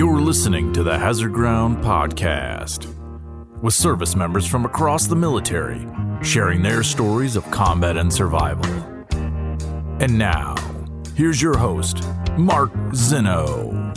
You're listening to the Hazard Ground Podcast, with service members from across the military sharing their stories of combat and survival. And now, here's your host, Mark Zinno.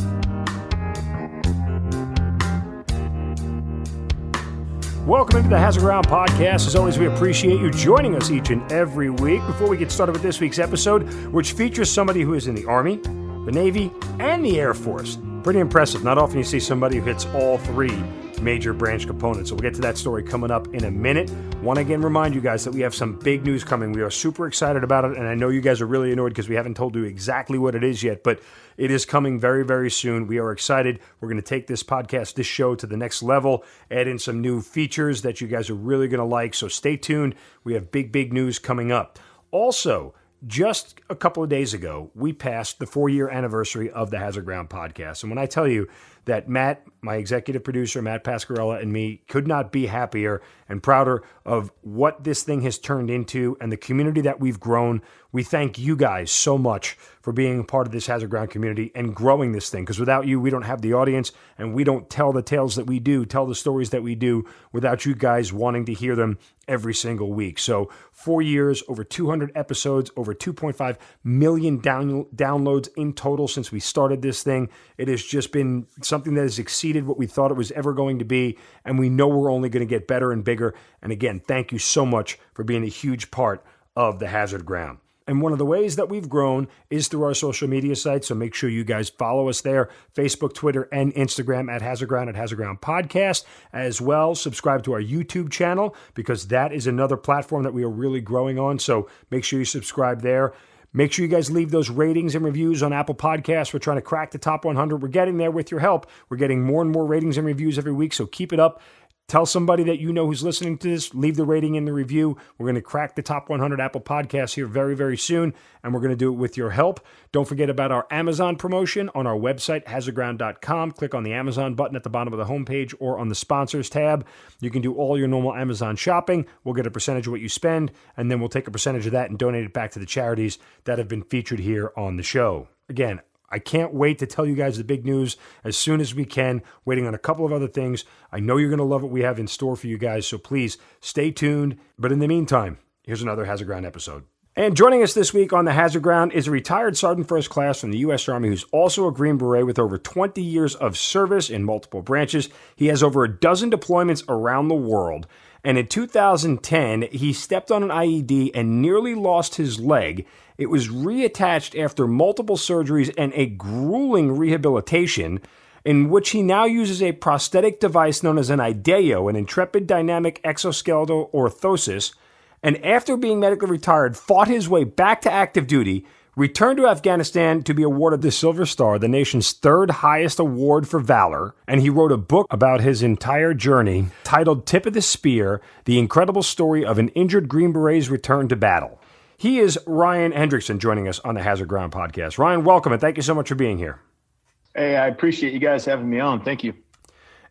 Welcome into the Hazard Ground Podcast. As always, we appreciate you joining us each and every week. Before we get started with this week's episode, which features somebody who is in the Army, the Navy, and the Air Force. Pretty impressive. Not often you see somebody who hits all three major branch components. So we'll get to that story coming up in a minute. Want to again remind you guys that we have some big news coming. We are super excited about it, and I know you guys are really annoyed because we haven't told you exactly what it is yet, but it is coming very, very soon. We are excited. We're going to take this podcast, this show to the next level, add in some new features that you guys are really going to like. So stay tuned. We have big, big news coming up. Also, just a couple of days ago, we passed the 4-year anniversary of the Hazard Ground Podcast. And when I tell you that Matt, my executive producer, Matt Pasquarella, and me could not be happier and prouder of what this thing has turned into and the community that we've grown, we thank you guys so much for being a part of this Hazard Ground community and growing this thing. Because without you, we don't have the audience, and we don't tell the tales that we do, tell the stories that we do without you guys wanting to hear them every single week. So 4 years, over 200 episodes, over 2.5 million downloads in total since we started this thing. It has just been something that has exceeded what we thought it was ever going to be, and we know we're only going to get better and bigger. And again, thank you so much for being a huge part of the Hazard Ground. And one of the ways that we've grown is through our social media sites, so make sure you guys follow us there, Facebook, Twitter, and Instagram at Hazard Ground Podcast. As well, subscribe to our YouTube channel, because that is another platform that we are really growing on, so make sure you subscribe there. Make sure you guys leave those ratings and reviews on Apple Podcasts. We're trying to crack the top 100. We're getting there with your help. We're getting more and more ratings and reviews every week, so keep it up. Tell somebody that you know who's listening to this. Leave the rating in the review. We're going to crack the top 100 Apple Podcasts here very, very soon, and we're going to do it with your help. Don't forget about our Amazon promotion on our website, hazardground.com. Click on the Amazon button at the bottom of the homepage or on the sponsors tab. You can do all your normal Amazon shopping. We'll get a percentage of what you spend, and then we'll take a percentage of that and donate it back to the charities that have been featured here on the show. Again, I can't wait to tell you guys the big news as soon as we can, waiting on a couple of other things. I know you're going to love what we have in store for you guys, so please stay tuned. But in the meantime, here's another Hazard Ground episode. And joining us this week on the Hazard Ground is a retired Sergeant First Class from the U.S. Army who's also a Green Beret with over 20 years of service in multiple branches. He has over a dozen deployments around the world. And in 2010, he stepped on an IED and nearly lost his leg. It was reattached after multiple surgeries and a grueling rehabilitation, in which he now uses a prosthetic device known as an IDEO, an Intrepid Dynamic Exoskeletal Orthosis, and after being medically retired, fought his way back to active duty, returned to Afghanistan to be awarded the Silver Star, the nation's third highest award for valor, and he wrote a book about his entire journey titled Tip of the Spear, The Incredible Story of an Injured Green Beret's Return to Battle. He is Ryan Hendrickson joining us on the Hazard Ground Podcast. Ryan, welcome, and thank you so much for being here. Hey, I appreciate you guys having me on. Thank you.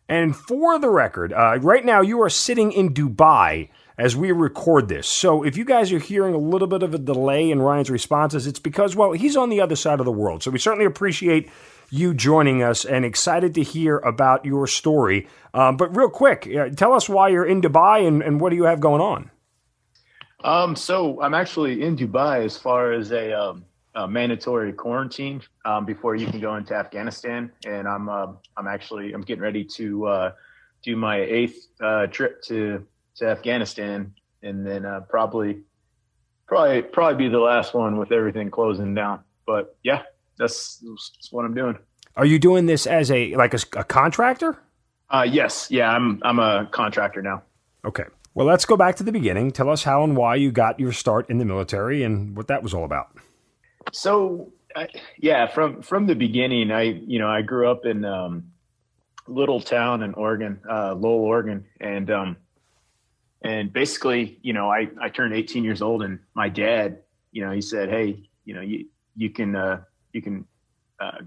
And for the record, right now you are sitting in Dubai as we record this. So if you guys are hearing a little bit of a delay in Ryan's responses, it's because, well, he's on the other side of the world. So we certainly appreciate you joining us and excited to hear about your story. But real quick, tell us why you're in Dubai and what do you have going on? So I'm actually in Dubai as far as a mandatory quarantine before you can go into Afghanistan, and I'm getting ready to do my 8th trip to Afghanistan, and then probably be the last one with everything closing down. But yeah, that's what I'm doing. Are you doing this as a contractor? Yes, yeah, I'm a contractor now. Okay. Well, let's go back to the beginning. Tell us how and why you got your start in the military and what that was all about. So, from the beginning, I grew up in a little town in Oregon, Lowell, Oregon, and basically, I turned 18 years old, and my dad, he said, "Hey, you can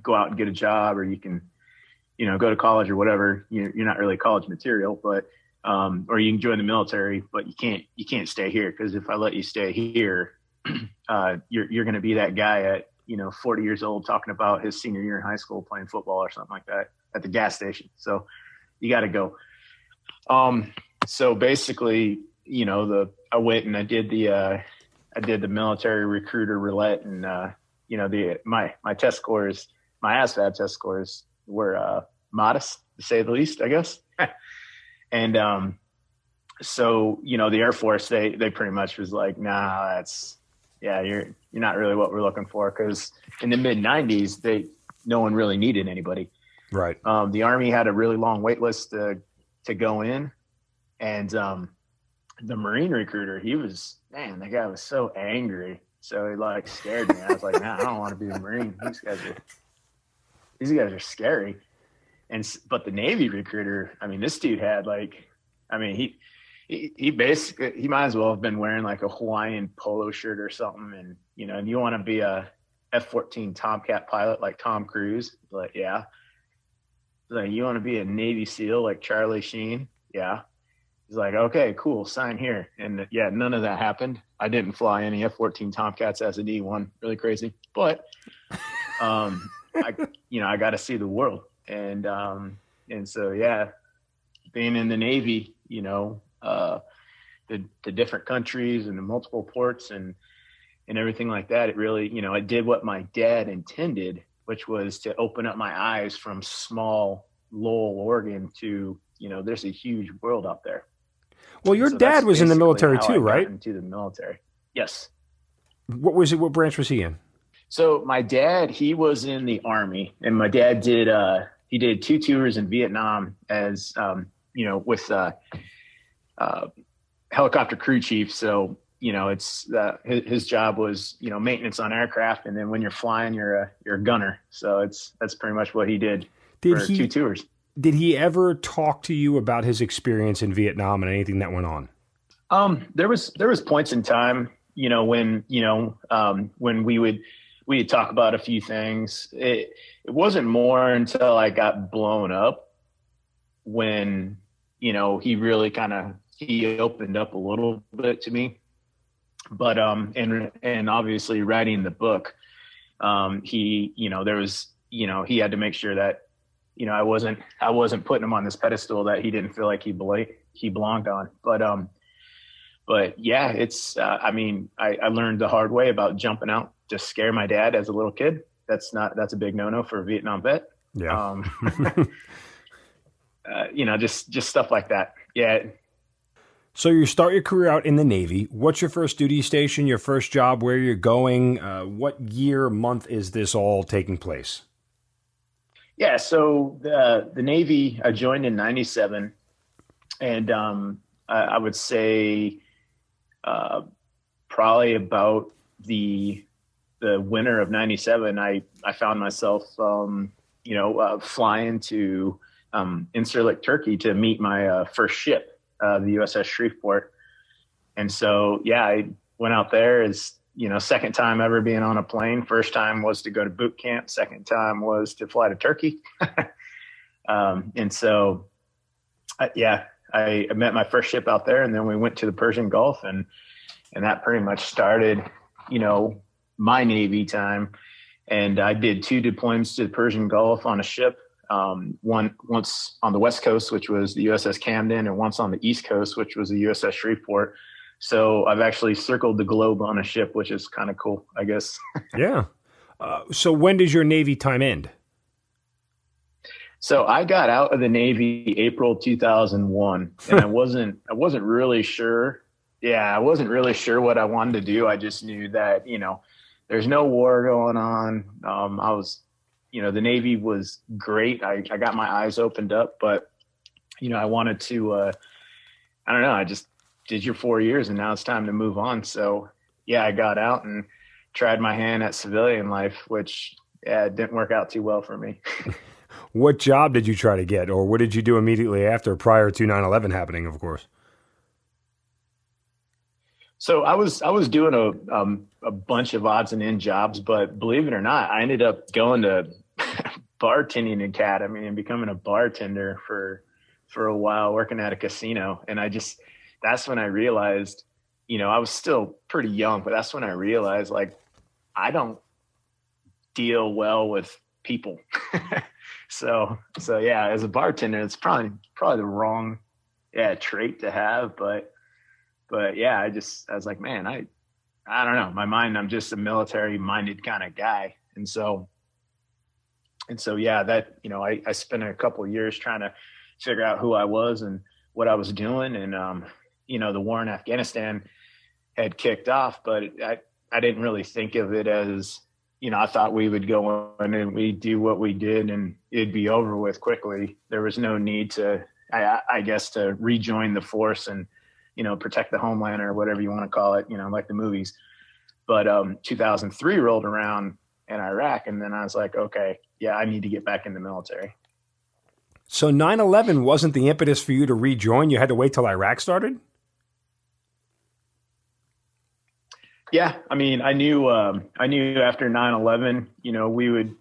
go out and get a job, or you can, go to college or whatever. You're not really college material, but." Or you can join the military, but you can't stay here, because if I let you stay here, you're going to be that guy at 40 years old talking about his senior year in high school playing football or something like that. at the gas station. So you got to go. So basically, I went and I did the military recruiter roulette, and my test scores, my ASVAB test scores were modest, to say the least, I guess. And so the Air Force, they pretty much was like, nah, you're not really what we're looking for, because in the mid '90s, no one really needed anybody. Right. The Army had a really long wait list to go in, and the Marine recruiter, that guy was so angry, so he scared me. I was like, nah, I don't want to be a Marine. These guys are scary. But the Navy recruiter, I mean, this dude had he basically, he might as well have been wearing like a Hawaiian polo shirt or something. And, and you want to be a F-14 Tomcat pilot like Tom Cruise? Like, yeah. Like, you want to be a Navy SEAL like Charlie Sheen? Yeah. He's like, okay, cool, sign here. And yeah, none of that happened. I didn't fly any F-14 Tomcats as an E1, really crazy. But, I got to see the world. And so, yeah, being in the Navy, the different countries and the multiple ports and everything like that, it really, it did what my dad intended, which was to open up my eyes from small Lowell, Oregon to, there's a huge world out there. Well, your dad was in the military too, right? Into the military. Yes. What branch was he in? So my dad, he was in the Army, and my dad did 2 tours in Vietnam as, with helicopter crew chief. So, it's his job was, maintenance on aircraft. And then when you're flying, you're a gunner. So that's pretty much what he did for 2 tours. Did he ever talk to you about his experience in Vietnam and anything that went on? There was points in time, when we'd talk about a few things. It wasn't more until I got blown up when, he really he opened up a little bit to me. But, and obviously writing the book, he had to make sure that, I wasn't putting him on this pedestal that he didn't feel like he belonged on. But yeah, it's, I learned the hard way about jumping out to scare my dad as a little kid. That's a big no-no for a Vietnam vet. Yeah. Just stuff like that. Yeah. So you start your career out in the Navy. What's your first duty station, your first job, where you're going? What year, month is this all taking place? Yeah. So the Navy, I joined in 97, and I would say probably about the winter of 97, I found myself, flying to Incirlik, Turkey to meet my first ship, the USS Shreveport. And so, yeah, I went out there as, second time ever being on a plane. First time was to go to boot camp. Second time was to fly to Turkey. And so, I met my first ship out there, and then we went to the Persian Gulf, and that pretty much started, my Navy time. And I did 2 deployments to the Persian Gulf on a ship. Once on the West Coast, which was the USS Camden, and once on the East Coast, which was the USS Shreveport. So I've actually circled the globe on a ship, which is kind of cool, I guess. Yeah. So when does your Navy time end? So I got out of the Navy April 2001, and I wasn't really sure. Yeah, I wasn't really sure what I wanted to do. I just knew that, there's no war going on. I was, the Navy was great. I got my eyes opened up, but, I wanted to, I don't know, I just did your 4 years, and now it's time to move on. So yeah, I got out and tried my hand at civilian life, which didn't work out too well for me. What job did you try to get, or what did you do immediately after, prior to 9/11 happening, of course? So I was doing a bunch of odds and end jobs, but believe it or not, I ended up going to bartending academy and becoming a bartender for a while, working at a casino. And that's when I realized, I was still pretty young, but that's when I realized, like, I don't deal well with people. So yeah, as a bartender, it's probably the wrong trait to have, but yeah, I was like, man, I don't know, my mind, I'm just a military minded kind of guy. And so yeah, that, I spent a couple of years trying to figure out who I was and what I was doing. And the war in Afghanistan had kicked off, but I didn't really think of it as, I thought we would go in and we'd do what we did and it'd be over with quickly. There was no need to, I guess, to rejoin the force and, protect the homeland or whatever you want to call it, like the movies. But 2003 rolled around in Iraq, and then I was like, okay, yeah, I need to get back in the military. So 9/11 wasn't the impetus for you to rejoin? You had to wait till Iraq started? Yeah, I mean, I knew after 9/11, we would,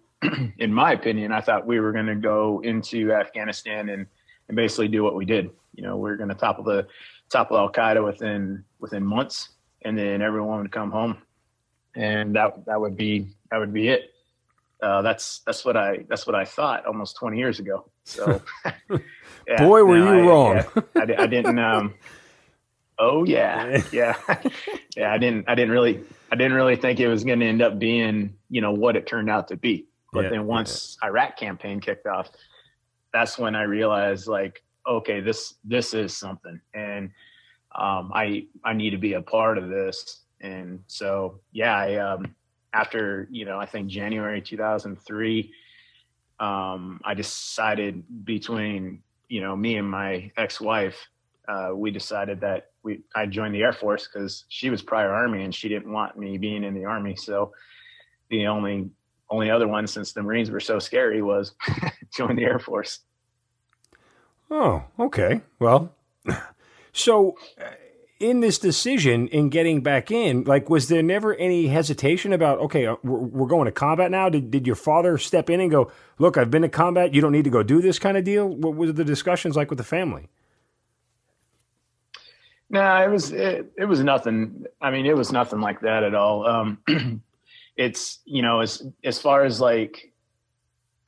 in my opinion, I thought we were going to go into Afghanistan and basically do what we did. We're going to topple Al Qaeda within months, and then everyone would come home, and that would be it. That's what I thought almost 20 years ago. So, yeah, boy, were you wrong. I didn't. Oh yeah. Yeah. I didn't really think it was going to end up being, what it turned out to be. But then once Iraq campaign kicked off, that's when I realized, like, okay, this is something, and I need to be a part of this. And so, yeah, after, I think January 2003, I decided between, me and my ex-wife, we decided that I joined the Air Force because she was prior Army and she didn't want me being in the Army. So the only other one, since the Marines were so scary, was join the Air Force. Oh, okay. Well, so in this decision in getting back in, like, was there never any hesitation about, okay, we're going to combat now? Did your father step in and go, look, I've been to combat, you don't need to go do this kind of deal? What were the discussions like with the family? No, it was nothing. I mean, it was nothing like that at all. It's, as far as like,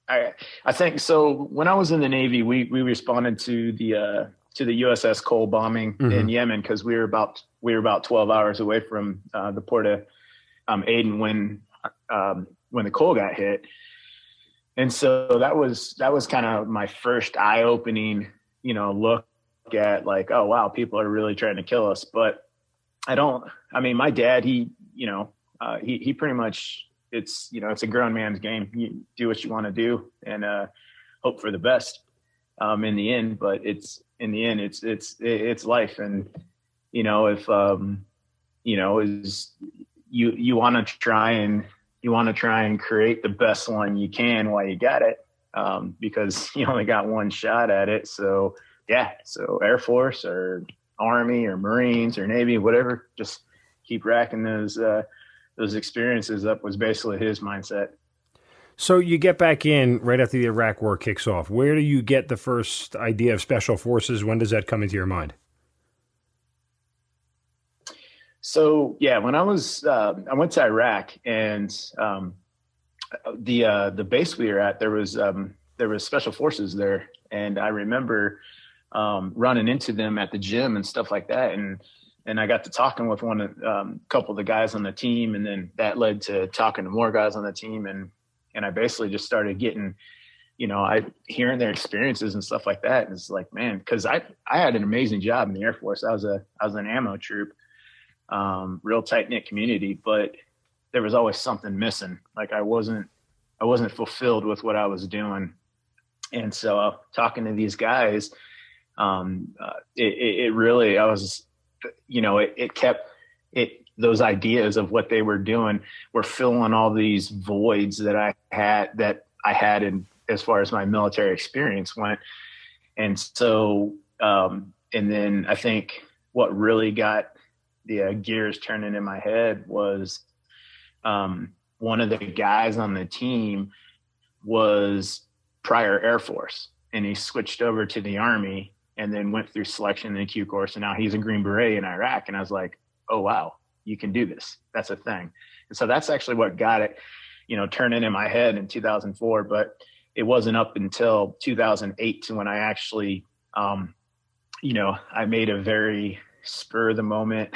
I think so. When I was in the Navy, we responded to the USS Cole bombing in Yemen, because we were about 12 hours away from the port of Aden when the Cole got hit. And so that was kind of my first eye-opening, look at, like, oh wow, people are really trying to kill us. But my dad, he pretty much, it's a grown man's game. You do what you want to do and hope for the best in the end. But it's life. And if is you want to try and create the best one you can while you got it, because you only got one shot at it. So yeah, so Air Force or Army or Marines or Navy, whatever, just keep racking those experiences up, was basically his mindset. So you get back in right after the Iraq War kicks off. Where do you get the first idea of special forces? When does that come into your mind? So yeah, when I went to Iraq, and the base we were at, there was special forces there, and I remember running into them at the gym and stuff like that, and I got to talking with couple of the guys on the team, and then that led to talking to more guys on the team, and I basically just started getting, hearing their experiences and stuff like that. And it's like, man, because I had an amazing job in the Air Force. I was an ammo troop, real tight knit community, but there was always something missing. Like I wasn't fulfilled with what I was doing, and so talking to these guys, it really, I was, it kept it, those ideas of what they were doing were filling all these voids that I had in, as far as my military experience went. And so, and then I think what really got the gears turning in my head was, one of the guys on the team was prior Air Force, and he switched over to the Army and then went through selection and Q course. And now he's a Green Beret in Iraq. And I was like, oh, wow, you can do this. That's a thing. And so that's actually what got it, turning in my head in 2004. But it wasn't up until 2008 to when I actually, I made a very spur of the moment,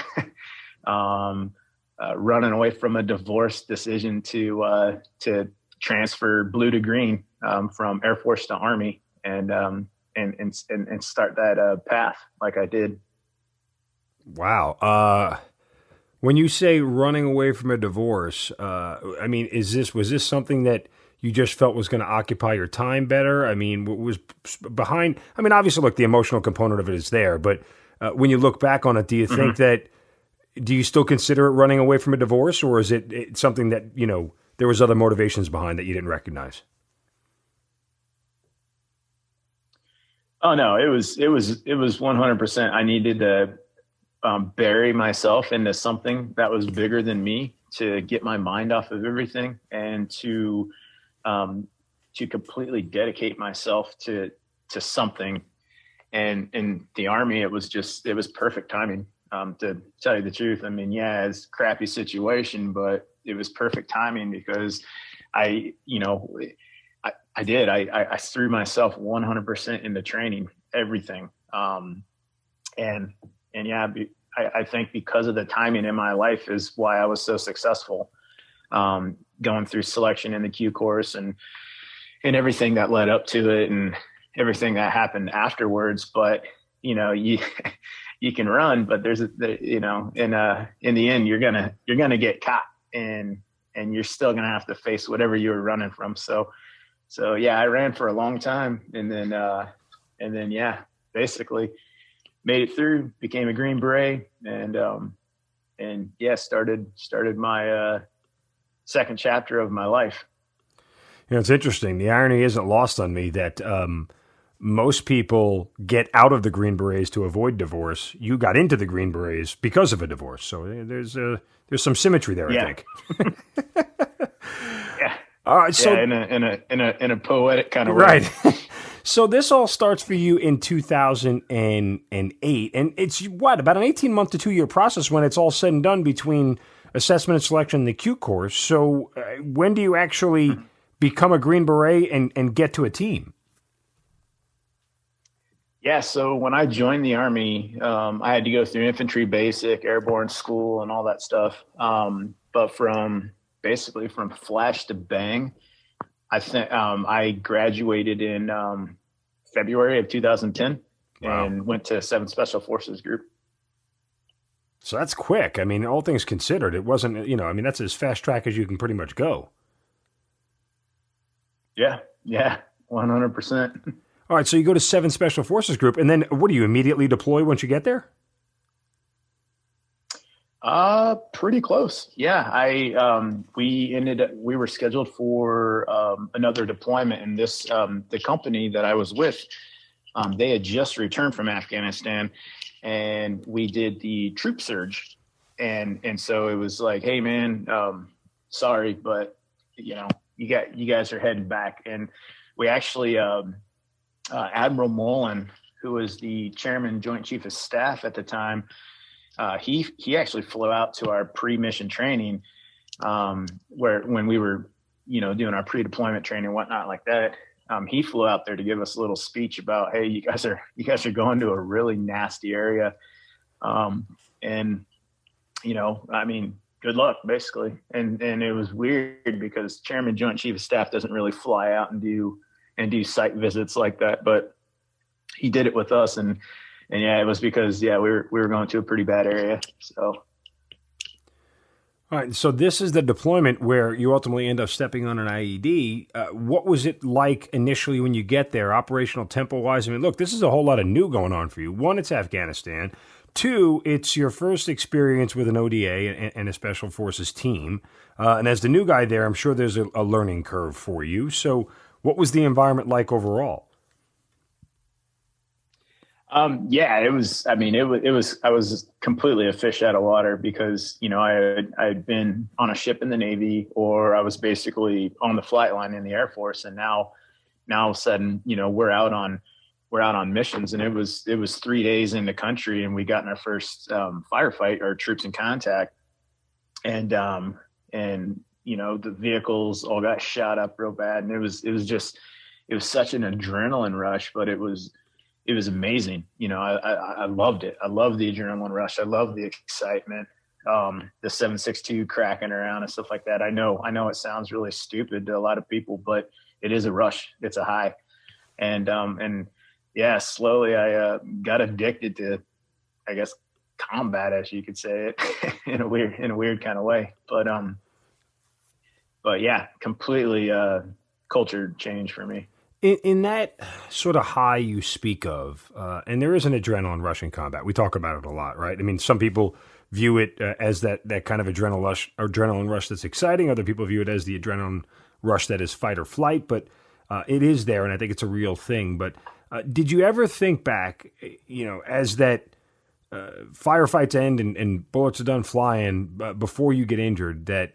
running away from a divorce decision to transfer blue to green, from Air Force to Army, and start that path like I did. Wow. When you say running away from a divorce, was this something that you just felt was going to occupy your time better? I mean, what was behind? I mean, obviously, look, the emotional component of it is there, but when you look back on it, do you think that, do you still consider it running away from a divorce, or is it something that, there was other motivations behind that you didn't recognize? Oh no, it was 100%. I needed to bury myself into something that was bigger than me, to get my mind off of everything, and to completely dedicate myself to something. And in the Army, it was perfect timing. To tell you the truth, I mean, yeah, it's a crappy situation, but it was perfect timing because I threw myself 100% into training, everything. And yeah, I think because of the timing in my life is why I was so successful, going through selection in the Q course and everything that led up to it and everything that happened afterwards. But, you can run, but in the end, you're going to get caught, and you're still going to have to face whatever you were running from. So yeah, I ran for a long time, and then yeah, basically made it through, became a Green Beret, and yeah, started my second chapter of my life. It's interesting. The irony isn't lost on me that most people get out of the Green Berets to avoid divorce. You got into the Green Berets because of a divorce. So there's some symmetry there, yeah. I think. Yeah. All right. So in a poetic kind of right. way. So this all starts for you in 2008, and it's about an 18-month to 2-year process when it's all said and done between assessment and selection and the Q course. So when do you actually become a Green Beret and get to a team? Yeah, so when I joined the Army, I had to go through infantry basic, airborne school, and all that stuff. But from flash to bang, I think I graduated in February of 2010. Wow. And went to 7th Special Forces Group. So that's quick. I mean, all things considered, it wasn't, that's as fast track as you can pretty much go. Yeah, 100%. All right, so you go to 7th Special Forces Group, and then what do you immediately deploy once you get there? Pretty close. Yeah, we were scheduled for another deployment, and the company that I was with, they had just returned from Afghanistan, and we did the troop surge, and so it was like, hey man, sorry, but you guys are heading back. And we actually Admiral Mullen, who was the chairman, Joint Chief of Staff at the time, he actually flew out to our pre-mission training, when we were, doing our pre-deployment training and whatnot like that. He flew out there to give us a little speech about, hey, you guys are going to a really nasty area. Good luck, basically. And it was weird because Chairman Joint Chief of Staff doesn't really fly out and do site visits like that, but he did it with us. And yeah, it was because, we were going to a pretty bad area. So. All right. So this is the deployment where you ultimately end up stepping on an IED. What was it like initially when you get there, operational tempo wise? I mean, look, this is a whole lot of new going on for you. One, it's Afghanistan. Two, it's your first experience with an ODA and a Special Forces team. And as the new guy there, I'm sure there's a learning curve for you. So what was the environment like overall? It was. I mean, it was. I was completely a fish out of water because I had been on a ship in the Navy, or I was basically on the flight line in the Air Force, and now all of a sudden, we're out on missions, and it was 3 days in the country, and we got in our first firefight, or troops in contact, and the vehicles all got shot up real bad, and it was just such an adrenaline rush, but it was amazing. I loved it. I loved the adrenaline rush. I loved the excitement. The 7.62 cracking around and stuff like that. I know it sounds really stupid to a lot of people, but it is a rush. It's a high. And yeah, slowly I got addicted to, I guess, combat, as you could say it, in a weird kind of way. But yeah, completely culture change for me. In that sort of high you speak of, and there is an adrenaline rush in combat. We talk about it a lot, right? I mean, some people view it as that kind of adrenaline rush that's exciting. Other people view it as the adrenaline rush that is fight or flight. But it is there, and I think it's a real thing. But did you ever think back, as that firefights end and bullets are done flying before you get injured, that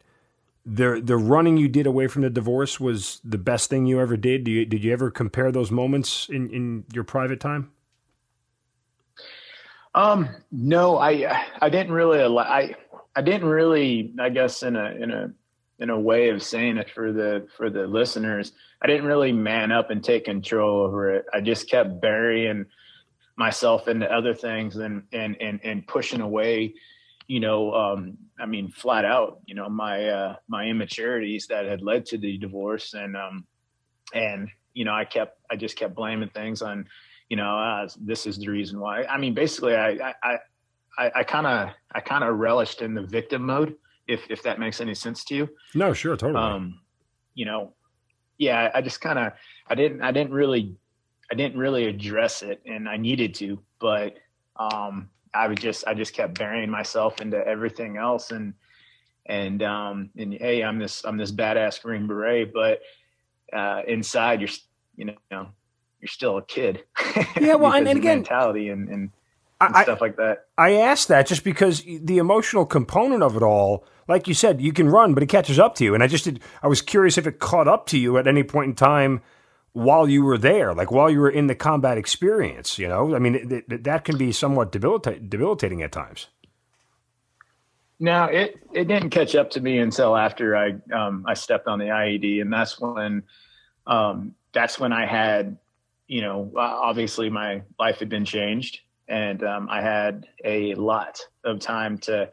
the running you did away from the divorce was the best thing you ever did? Did you ever compare those moments in your private time? No, I didn't really. I didn't really. I guess in a way of saying it for the listeners, I didn't really man up and take control over it. I just kept burying myself into other things and pushing away. I mean, flat out, my immaturities that had led to the divorce. And I just kept blaming things on, this is the reason why. I mean, basically I kind of relished in the victim mode, if that makes any sense to you. No, sure. Totally. Yeah, I just kind of, I didn't really address it, and I needed to, but, I just kept burying myself into everything else. And hey, I'm this badass Green Beret, but, inside you're still a kid. Yeah. Well, and again, mentality and stuff like that. I asked that just because the emotional component of it all, like you said, you can run, but it catches up to you. And I was curious if it caught up to you at any point in time while you were there, like while you were in the combat experience. I mean, that can be somewhat debilitating at times. No, it didn't catch up to me until after I stepped on the IED, and that's when I had, obviously my life had been changed, and I had a lot of time to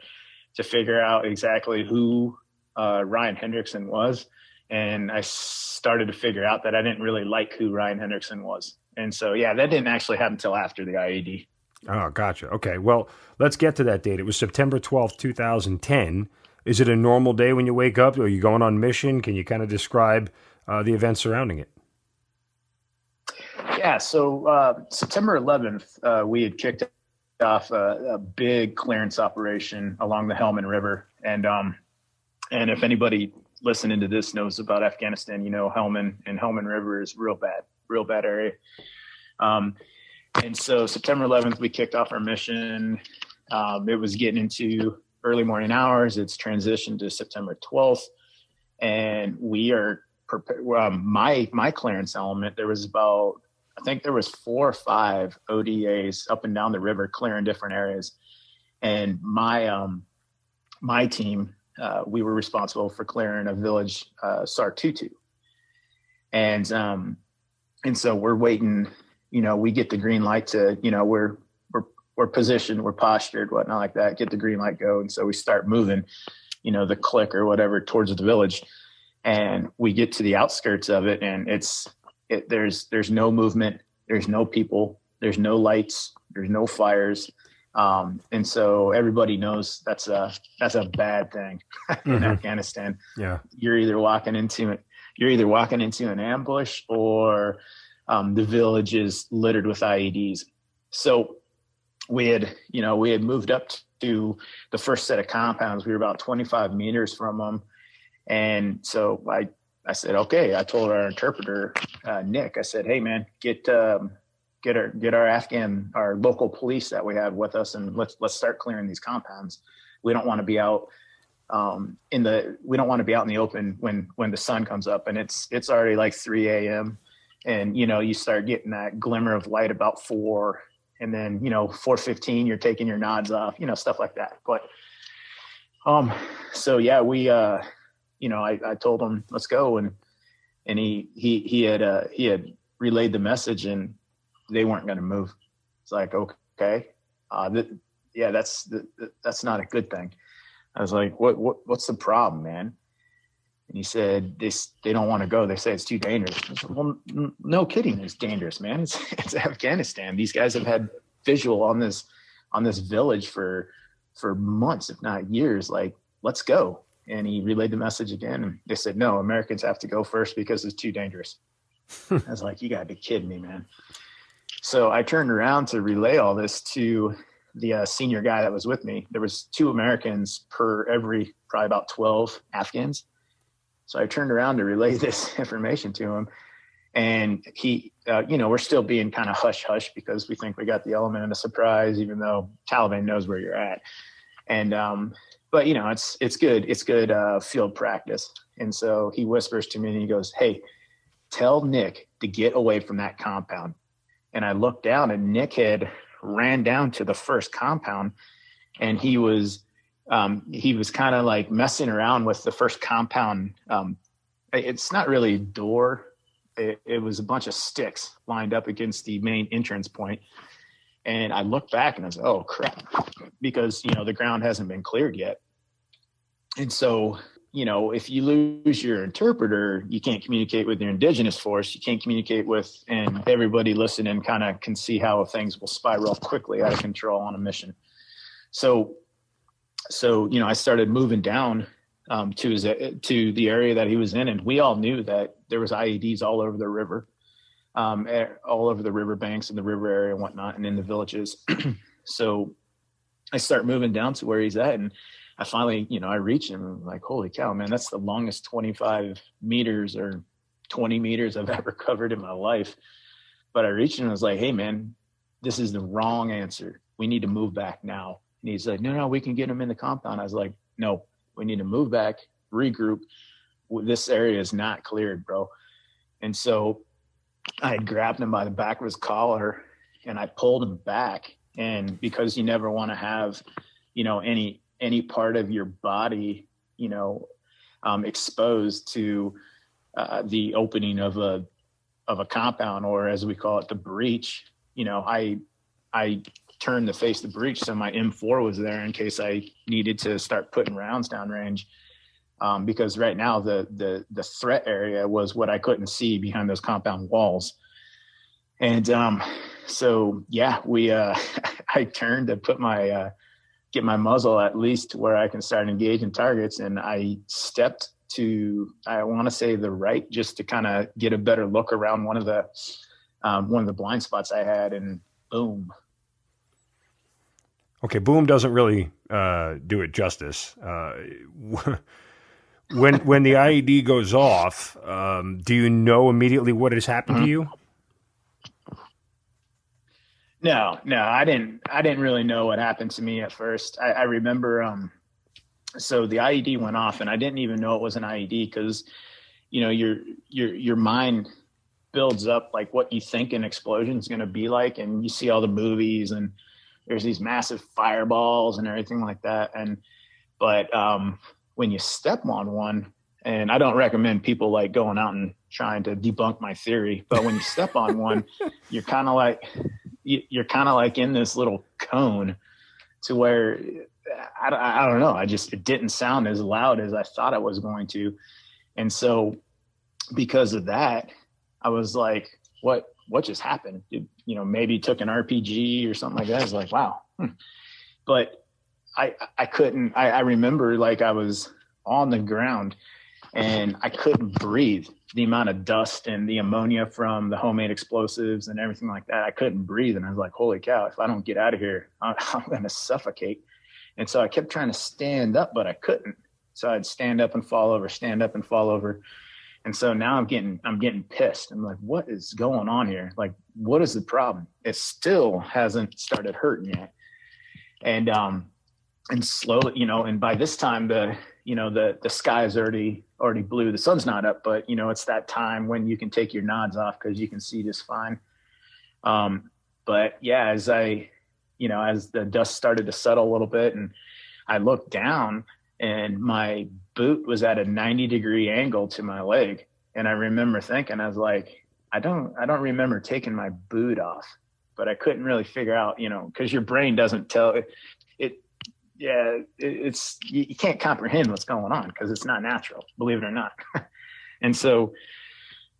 figure out exactly who Ryan Hendrickson was. And I started to figure out that I didn't really like who Ryan Hendrickson was. And so, yeah, that didn't actually happen until after the IED. Oh, gotcha. Okay. Well, let's get to that date. It was September 12th, 2010. Is it a normal day when you wake up? Are you going on mission? Can you kind of describe the events surrounding it? Yeah. So September 11th, we had kicked off a big clearance operation along the Helmand River. And if anybody listening to this knows about Afghanistan, Helmand River is real bad area. And so September 11th, we kicked off our mission. It was getting into early morning hours. It's transitioned to September 12th. And we are my clearance element, there was I think there was 4 or 5 ODAs up and down the river clearing different areas. And my team, we were responsible for clearing a village, Sartutu. And so we're waiting, we get the green light to, we're positioned, we're postured, whatnot like that, get the green light go. And so we start moving, the click or whatever towards the village. And we get to the outskirts of it, and there's no movement, there's no people, there's no lights, there's no fires. And so everybody knows that's a bad thing in Afghanistan. Yeah. You're either walking into an ambush, or the village is littered with IEDs. So we had moved up to the first set of compounds. We were about 25 meters from them. And so I said, okay, I told our interpreter, Nick, I said, hey man, get our local police that we have with us, and let's start clearing these compounds. We don't want to be out in the open when the sun comes up, and it's already like 3 a.m. and you start getting that glimmer of light about 4, and then 4:15 you're taking your nods off, stuff like that. But so yeah, we I told them let's go, and and he had relayed the message, and they weren't going to move. It's like, okay, that's not a good thing. I was like, what's the problem, man? And he said, they don't want to go. They say it's too dangerous. I said, well, no kidding, it's dangerous, man. It's Afghanistan. These guys have had visual on this village for months, if not years. Like, let's go. And he relayed the message again. And they said, no, Americans have to go first because it's too dangerous. I was like, you gotta be kidding me, man. So I turned around to relay all this to the senior guy that was with me. There was 2 Americans per every probably about 12 Afghans. So I turned around to relay this information to him, and he, we're still being kind of hush hush because we think we got the element of a surprise, even though Taliban knows where you're at. And, but it's good. It's good field practice. And so he whispers to me and he goes, hey, tell Nick to get away from that compound. And I looked down, and Nick had ran down to the first compound, and he was kind of like messing around with the first compound. It's not really a door. It was a bunch of sticks lined up against the main entrance point. And I looked back and I was like, oh crap, because, the ground hasn't been cleared yet. And so, if you lose your interpreter, you can't communicate with your indigenous force. You can't communicate with, and everybody listening kind of can see how things will spiral quickly out of control on a mission. So, I started moving down to the area that he was in, and we all knew that there was IEDs all over the river, all over the river banks and the river area and whatnot, and in the villages. So I start moving down to where he's at, and I finally, I reach him, and I'm like, holy cow, man, that's the longest 25 meters or 20 meters I've ever covered in my life. But I reached him and I was like, hey, man, this is the wrong answer. We need to move back now. And he's like, no, we can get him in the compound. I was like, no, we need to move back, regroup. This area is not cleared, bro. And so I had grabbed him by the back of his collar and I pulled him back. And because you never want to have, any part of your body, exposed to the opening of a compound, or as we call it, the breach, I turned to face the breach. So my M4 was there in case I needed to start putting rounds downrange. Because right now the threat area was what I couldn't see behind those compound walls. And I turned to put get my muzzle at least to where I can start engaging targets. And I stepped to, I want to say the right, just to kind of get a better look around one of the blind spots I had, and boom. Okay, boom doesn't really do it justice. When the IED goes off, do you know immediately what has happened to you? No, I didn't really know what happened to me at first. I remember, so the IED went off, and I didn't even know it was an IED because, your mind builds up like what you think an explosion is going to be like, and you see all the movies, and there's these massive fireballs and everything like that. But when you step on one, and I don't recommend people like going out and trying to debunk my theory, but when you step on one, you're kind of like in this little cone to where I don't know. It didn't sound as loud as I thought it was going to. And so because of that, I was like, what just happened? Maybe took an RPG or something like that. I was like, wow. But I couldn't, I remember like I was on the ground and I couldn't breathe. The amount of dust and the ammonia from the homemade explosives and everything like that, I couldn't breathe. And I was like, holy cow, if I don't get out of here, I'm going to suffocate. And so I kept trying to stand up, but I couldn't. So I'd stand up and fall over, stand up and fall over. And so now I'm getting pissed. I'm like, what is going on here? Like, what is the problem? It still hasn't started hurting yet. And slowly, and by this time the sky is already blue. The sun's not up, but it's that time when you can take your nods off because you can see just fine. But yeah, as the dust started to settle a little bit and I looked down and my boot was at a 90-degree angle to my leg. And I remember thinking, I was like, I don't remember taking my boot off, but I couldn't really figure out, because your brain doesn't tell it. It's you can't comprehend what's going on because it's not natural, believe it or not. And so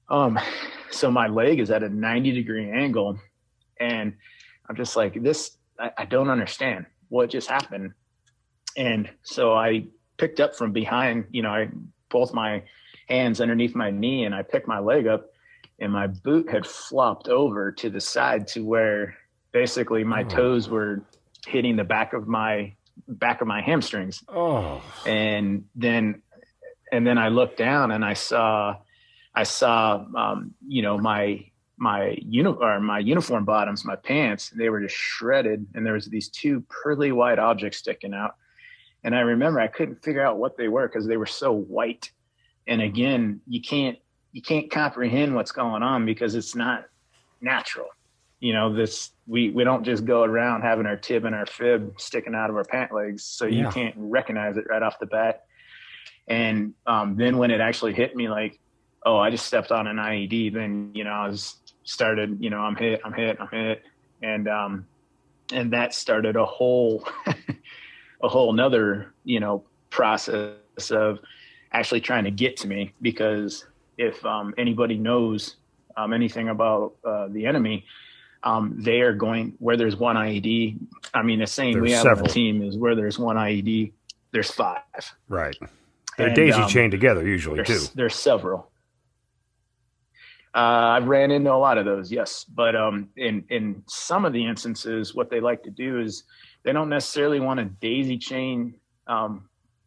my leg is at a 90-degree angle, and I'm just like, I don't understand what just happened. And so I picked up from behind, I both my hands underneath my knee, and I picked my leg up, and my boot had flopped over to the side to where basically my toes were hitting the back of my hamstrings. Oh. And then I looked down and I saw my uniform bottoms, my pants, they were just shredded, and there was these two pearly white objects sticking out. And I remember I couldn't figure out what they were because they were so white. And again, you can't comprehend what's going on because it's not natural. We don't just go around having our tib and our fib sticking out of our pant legs. So you can't recognize it right off the bat. And then when it actually hit me, like, oh, I just stepped on an IED, then, I was started, I'm hit. And that started a whole nother, process of actually trying to get to me, because if anybody knows anything about the enemy, they are going where there's one IED. I mean, the saying we have several. On the team is where there's one IED, there's 5. Right. They're daisy chained together usually too. There's several. I've ran into a lot of those, yes. But in some of the instances, what they like to do is they don't necessarily want to daisy chain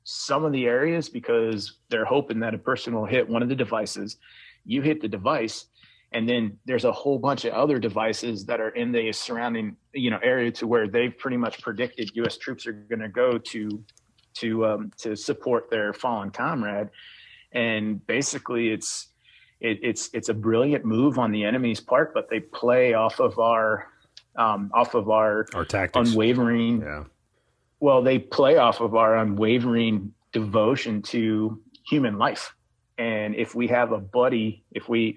some of the areas, because they're hoping that a person will hit one of the devices. You hit the device, and then there's a whole bunch of other devices that are in the surrounding, area to where they've pretty much predicted U.S. troops are going to go to support their fallen comrade. And basically it's a brilliant move on the enemy's part, but they play off of our tactics. Unwavering. Yeah. Well, they play off of our unwavering devotion to human life. And if we have a buddy, we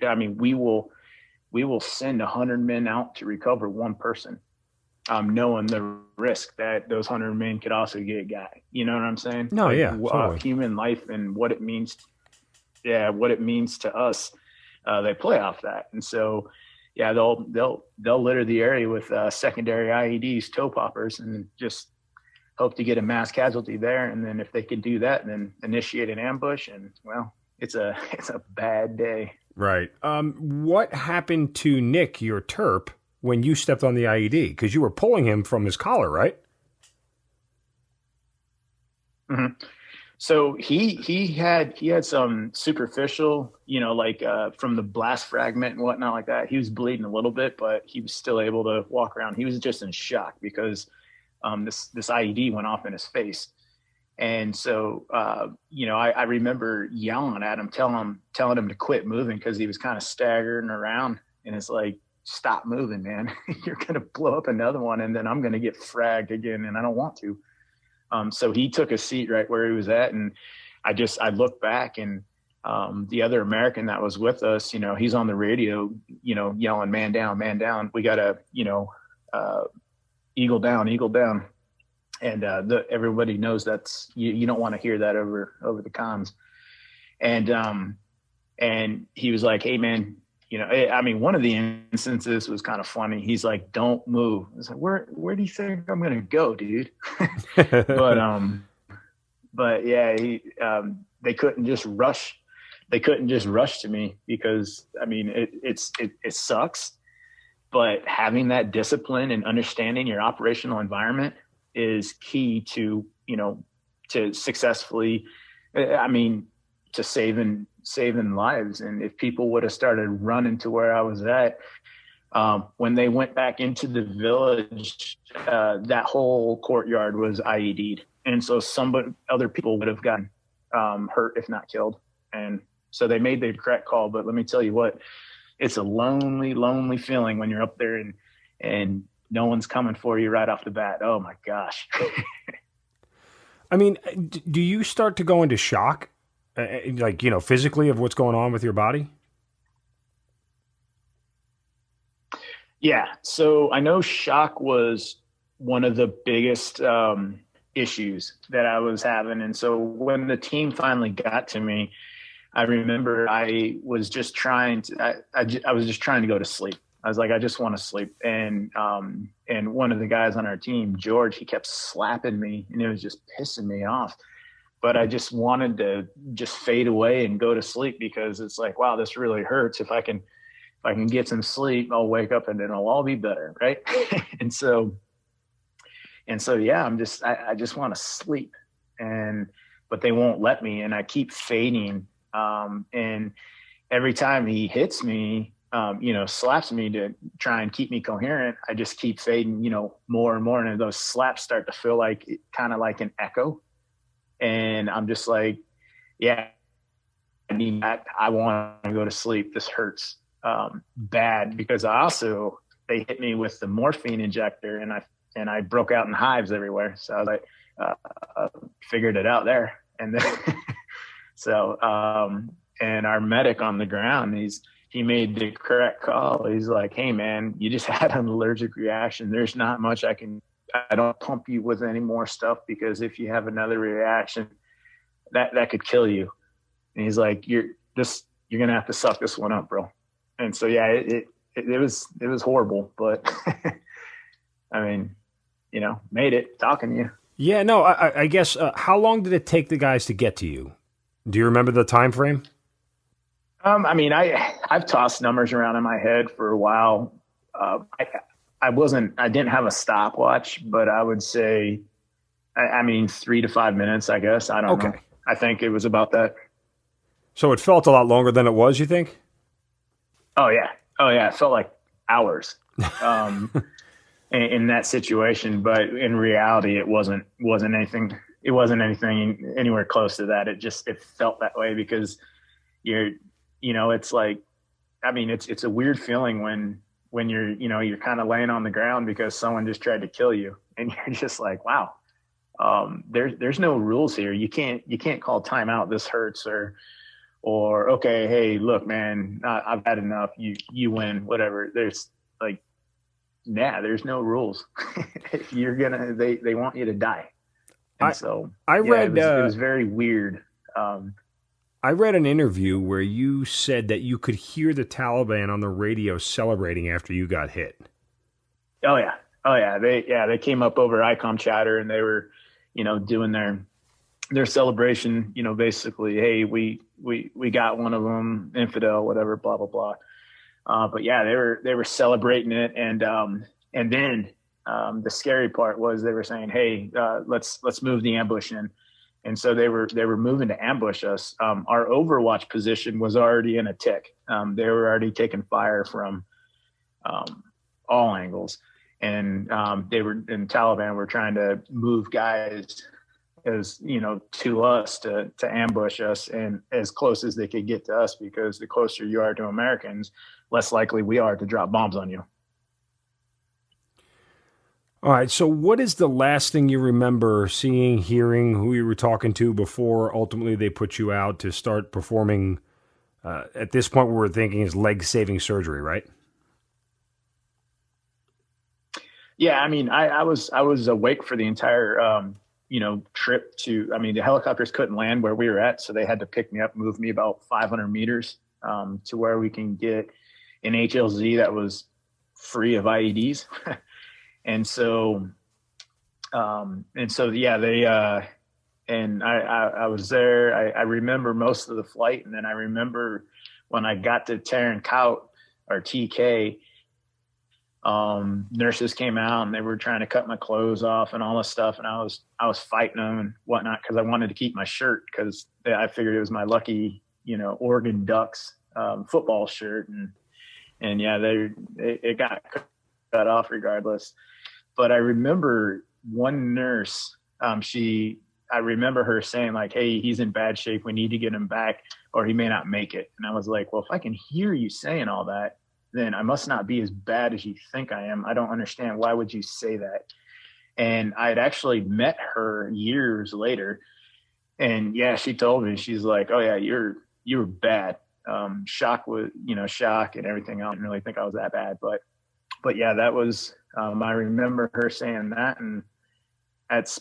will send 100 men out to recover one person, knowing the risk that those 100 men could also get a guy. You know what I'm saying? No, yeah. Totally. Human life and what it means. What it means to us. They play off that. And so, they'll litter the area with secondary IEDs, toe poppers, and just hope to get a mass casualty there. And then if they can do that, then initiate an ambush, and it's a bad day. Right. What happened to Nick, your terp, when you stepped on the IED? Because you were pulling him from his collar, right? Mm-hmm. So he had some superficial, from the blast fragment and whatnot like that. He was bleeding a little bit, but he was still able to walk around. He was just in shock because this IED went off in his face. And so, I remember yelling at him, telling him to quit moving, because he was kind of staggering around. And it's like, stop moving, man. You're going to blow up another one, and then I'm going to get fragged again, and I don't want to. So he took a seat right where he was at. And I looked back, and the other American that was with us, he's on the radio, yelling, man down, man down. We got to, eagle down, eagle down. And everybody knows that's you don't want to hear that over the comms. And he was like, hey man, one of the instances was kind of funny. He's like, don't move. I was like, where do you think I'm gonna go, dude? but yeah, they couldn't just rush. They couldn't just rush to me, because it sucks. But having that discipline and understanding your operational environment is key to successfully, to saving lives. And if people would have started running to where I was at, when they went back into the village, that whole courtyard was IED'd. And so other people would have gotten hurt, if not killed. And so they made the correct call. But let me tell you what, it's a lonely, lonely feeling when you're up there and no one's coming for you right off the bat. Oh my gosh. Do you start to go into shock Like, physically of what's going on with your body? Yeah. So I know shock was one of the biggest issues that I was having. And so when the team finally got to me, I remember I was just trying to, I was just trying to go to sleep. I was like, I just want to sleep. And one of the guys on our team, George, he kept slapping me and it was just pissing me off. But I just wanted to just fade away and go to sleep because it's like, wow, this really hurts. If I can get some sleep, I'll wake up and it'll all be better. Right. and so, yeah, I just want to sleep but they won't let me. And I keep fading. And every time he hits me, slaps me to try and keep me coherent, I just keep fading, more and more. And those slaps start to feel like kind of like an echo. And I'm just like, yeah, I want to go to sleep. This hurts bad because they hit me with the morphine injector and I broke out in hives everywhere. So I was like, figured it out there. And then, and our medic on the ground, he made the correct call. He's like, hey man, you just had an allergic reaction. There's not much I don't pump you with any more stuff because if you have another reaction, that could kill you. And he's like, you're going to have to suck this one up, bro. And so, yeah, it was horrible, but I mean, made it talking to you. Yeah, no, I guess, how long did it take the guys to get to you? Do you remember the time frame? I mean, I've tossed numbers around in my head for a while. I didn't have a stopwatch, but I would say, 3 to 5 minutes, I guess. I don't know. I think it was about that. So it felt a lot longer than it was, you think? Oh yeah. It felt like hours in that situation, but in reality, it wasn't anything. It wasn't anything anywhere close to that. It felt that way because it's like, it's a weird feeling when you're kind of laying on the ground because someone just tried to kill you and you're just like, wow, there's no rules here. You can't call timeout. This hurts or, okay, hey, look, man, I've had enough. You win, whatever. There's like, there's no rules. You're they want you to die. And I read, it was very weird. I read an interview where you said that you could hear the Taliban on the radio celebrating after you got hit. Oh yeah. They came up over ICOM chatter and they were, doing their celebration, basically, hey, we got one of them, infidel, whatever, blah, blah, blah. But yeah, they were celebrating it. And then the scary part was they were saying, hey, let's move the ambush in. And so they were moving to ambush us. Our overwatch position was already in a tick. They were already taking fire from all angles. And Taliban were trying to move guys to us to ambush us and as close as they could get to us, because the closer you are to Americans, less likely we are to drop bombs on you. All right. So what is the last thing you remember seeing, hearing, who you were talking to before ultimately they put you out to start performing, at this point, what we're thinking is leg-saving surgery, right? Yeah. I was awake for the entire, trip the helicopters couldn't land where we were at. So they had to pick me up, move me about 500 meters, to where we can get an HLZ that was free of IEDs. And so, yeah, I was there. I remember most of the flight. And then I remember when I got to Tarin Kaut or TK, nurses came out and they were trying to cut my clothes off and all this stuff. And I was fighting them and whatnot, cause I wanted to keep my shirt, cause I figured it was my lucky, Oregon Ducks, football shirt. And yeah, it got cut off regardless. But I remember one nurse, I remember her saying like, hey, he's in bad shape. We need to get him back or he may not make it. And I was like, well, if I can hear you saying all that, then I must not be as bad as you think I am. I don't understand. Why would you say that? And I had actually met her years later. And yeah, she told me, she's like, oh yeah, you were bad. Shock and everything. I don't really think I was that bad, but yeah, that was, I remember her saying that, and that's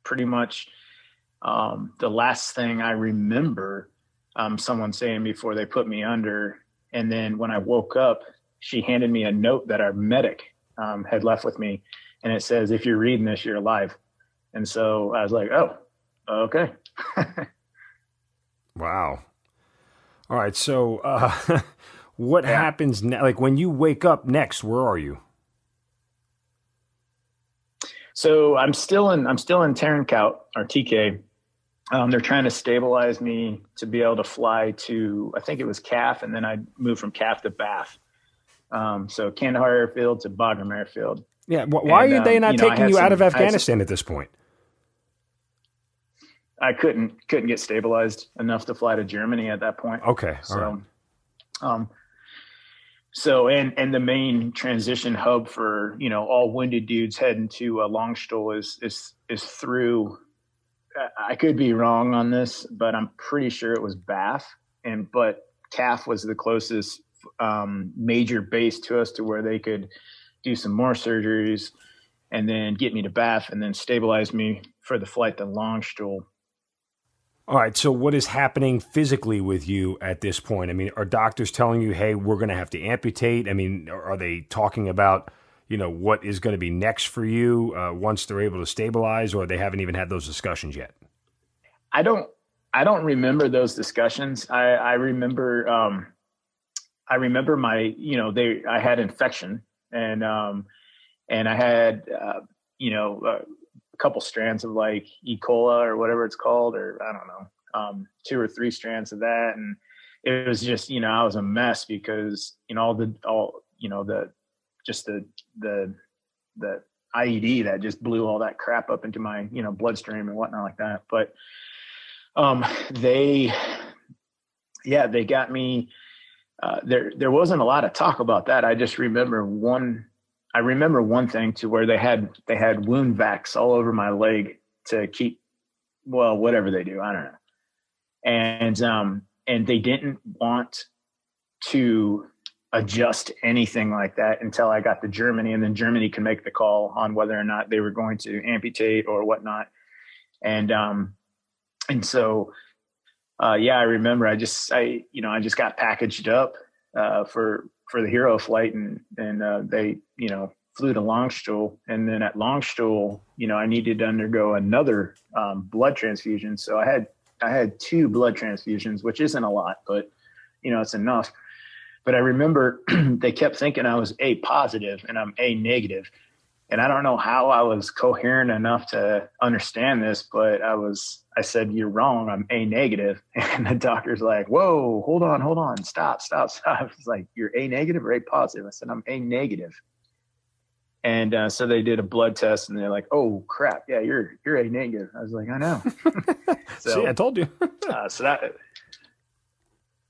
pretty much, the last thing I remember, someone saying before they put me under. And then when I woke up, she handed me a note that our medic, had left with me. And it says, if you're reading this, you're alive. And so I was like, oh, okay. Wow. All right. So, what happens now? Like when you wake up next, where are you? So I'm still in Turncout, or TK. They're trying to stabilize me to be able to fly to, I think it was CAF, and then I moved from CAF to Bath. So Kandahar Airfield to Bagram Airfield. Yeah. Why are they not taking you out of Afghanistan at this point? I couldn't get stabilized enough to fly to Germany at that point. Okay. So, right. And the main transition hub for, all wounded dudes heading to Longstuhl is through, I could be wrong on this, but I'm pretty sure it was Bath, but CAF was the closest major base to us to where they could do some more surgeries and then get me to Bath and then stabilize me for the flight to Longstuhl. All right. So what is happening physically with you at this point? I mean, are doctors telling you, hey, we're going to have to amputate? I mean, are they talking about, what is going to be next for you once they're able to stabilize, or they haven't even had those discussions yet? I don't remember those discussions. I remember my, I had infection and I had, a couple strands of like E. coli or whatever it's called, or I don't know, 2 or 3 strands of that. And it was just, I was a mess because, the IED that just blew all that crap up into my, bloodstream and whatnot like that. But, they got me, there wasn't a lot of talk about that. I just remember one thing to where they had wound vacs all over my leg to keep, whatever they do, I don't know. And they didn't want to adjust anything like that until I got to Germany, and then Germany can make the call on whether or not they were going to amputate or whatnot. And so, I remember I just got packaged up, for the Hero flight, and they, flew to Longstuhl, and then at Longstuhl, I needed to undergo another, blood transfusion. So I had 2 blood transfusions, which isn't a lot, but it's enough. But I remember they kept thinking I was A positive and I'm A negative. And I don't know how I was coherent enough to understand this, but I said, you're wrong. I'm A negative. And the doctor's like, whoa, hold on. Stop. It's like, you're A negative or A positive? I said, I'm A negative. And so they did a blood test and they're like, oh crap. Yeah, you're A negative. I was like, I know. So, see, I told you. so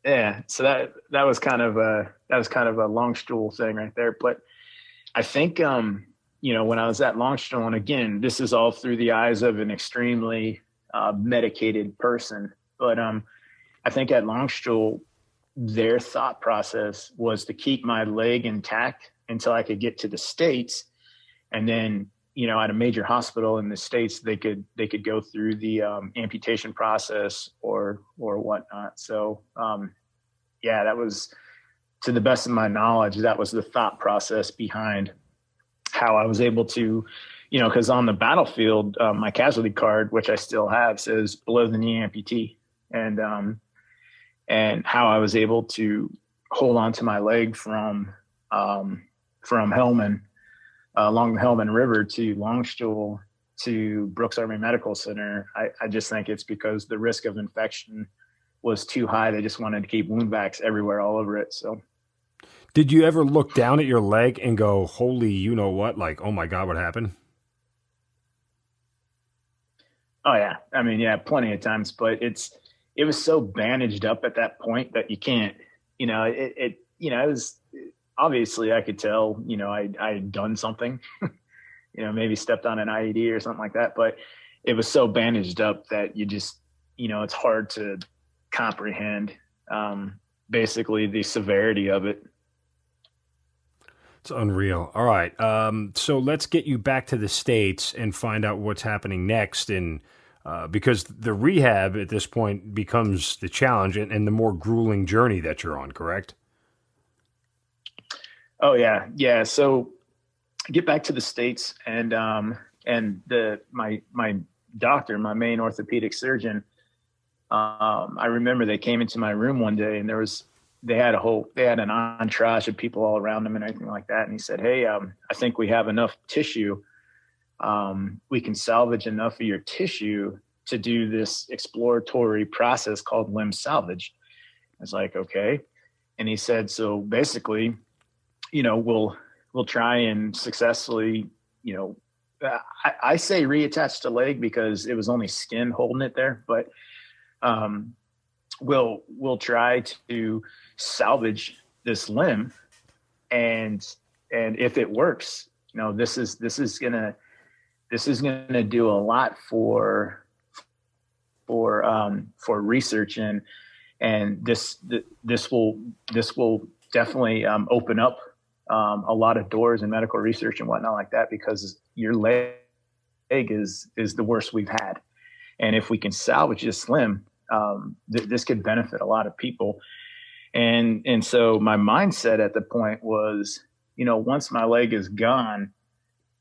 that was kind of a Longstuhl thing right there. But I think, when I was at Longstuhl, and again, this is all through the eyes of an extremely medicated person. But I think at Longstuhl, their thought process was to keep my leg intact until I could get to the States. And then, at a major hospital in the States, they could go through the amputation process or whatnot. So, that was, to the best of my knowledge, that was the thought process behind how I was able to, because on the battlefield, my casualty card, which I still have, says below the knee amputee, and how I was able to hold on to my leg from Hellman, along the Hellman River to Longstuhl to Brooks Army Medical Center. I just think it's because the risk of infection was too high. They just wanted to keep wound vacs everywhere, all over it. So. Did you ever look down at your leg and go, holy, you know what? Like, oh my God, what happened? Oh yeah. I mean, yeah, plenty of times, but it was so bandaged up at that point that you can't, it was obviously I could tell, I had done something, maybe stepped on an IED or something like that, but it was so bandaged up that you just, it's hard to comprehend, basically the severity of it. It's unreal. All right. So let's get you back to the States and find out what's happening next. And because the rehab at this point becomes the challenge and the more grueling journey that you're on, correct? Oh yeah. Yeah. So get back to the States, and my doctor, my main orthopedic surgeon, I remember they came into my room one day, and they had an entourage of people all around them and everything like that. And he said, "Hey, I think we have enough tissue. We can salvage enough of your tissue to do this exploratory process called limb salvage." I was like, "Okay." And he said, "So basically, we'll try and successfully, I say reattach the leg because it was only skin holding it there, but we'll try to salvage this limb, and if it works, this is gonna do a lot for research, and this will definitely open up a lot of doors in medical research and whatnot like that, because your leg is the worst we've had. And if we can salvage this limb, this could benefit a lot of people." And so my mindset at the point was, once my leg is gone,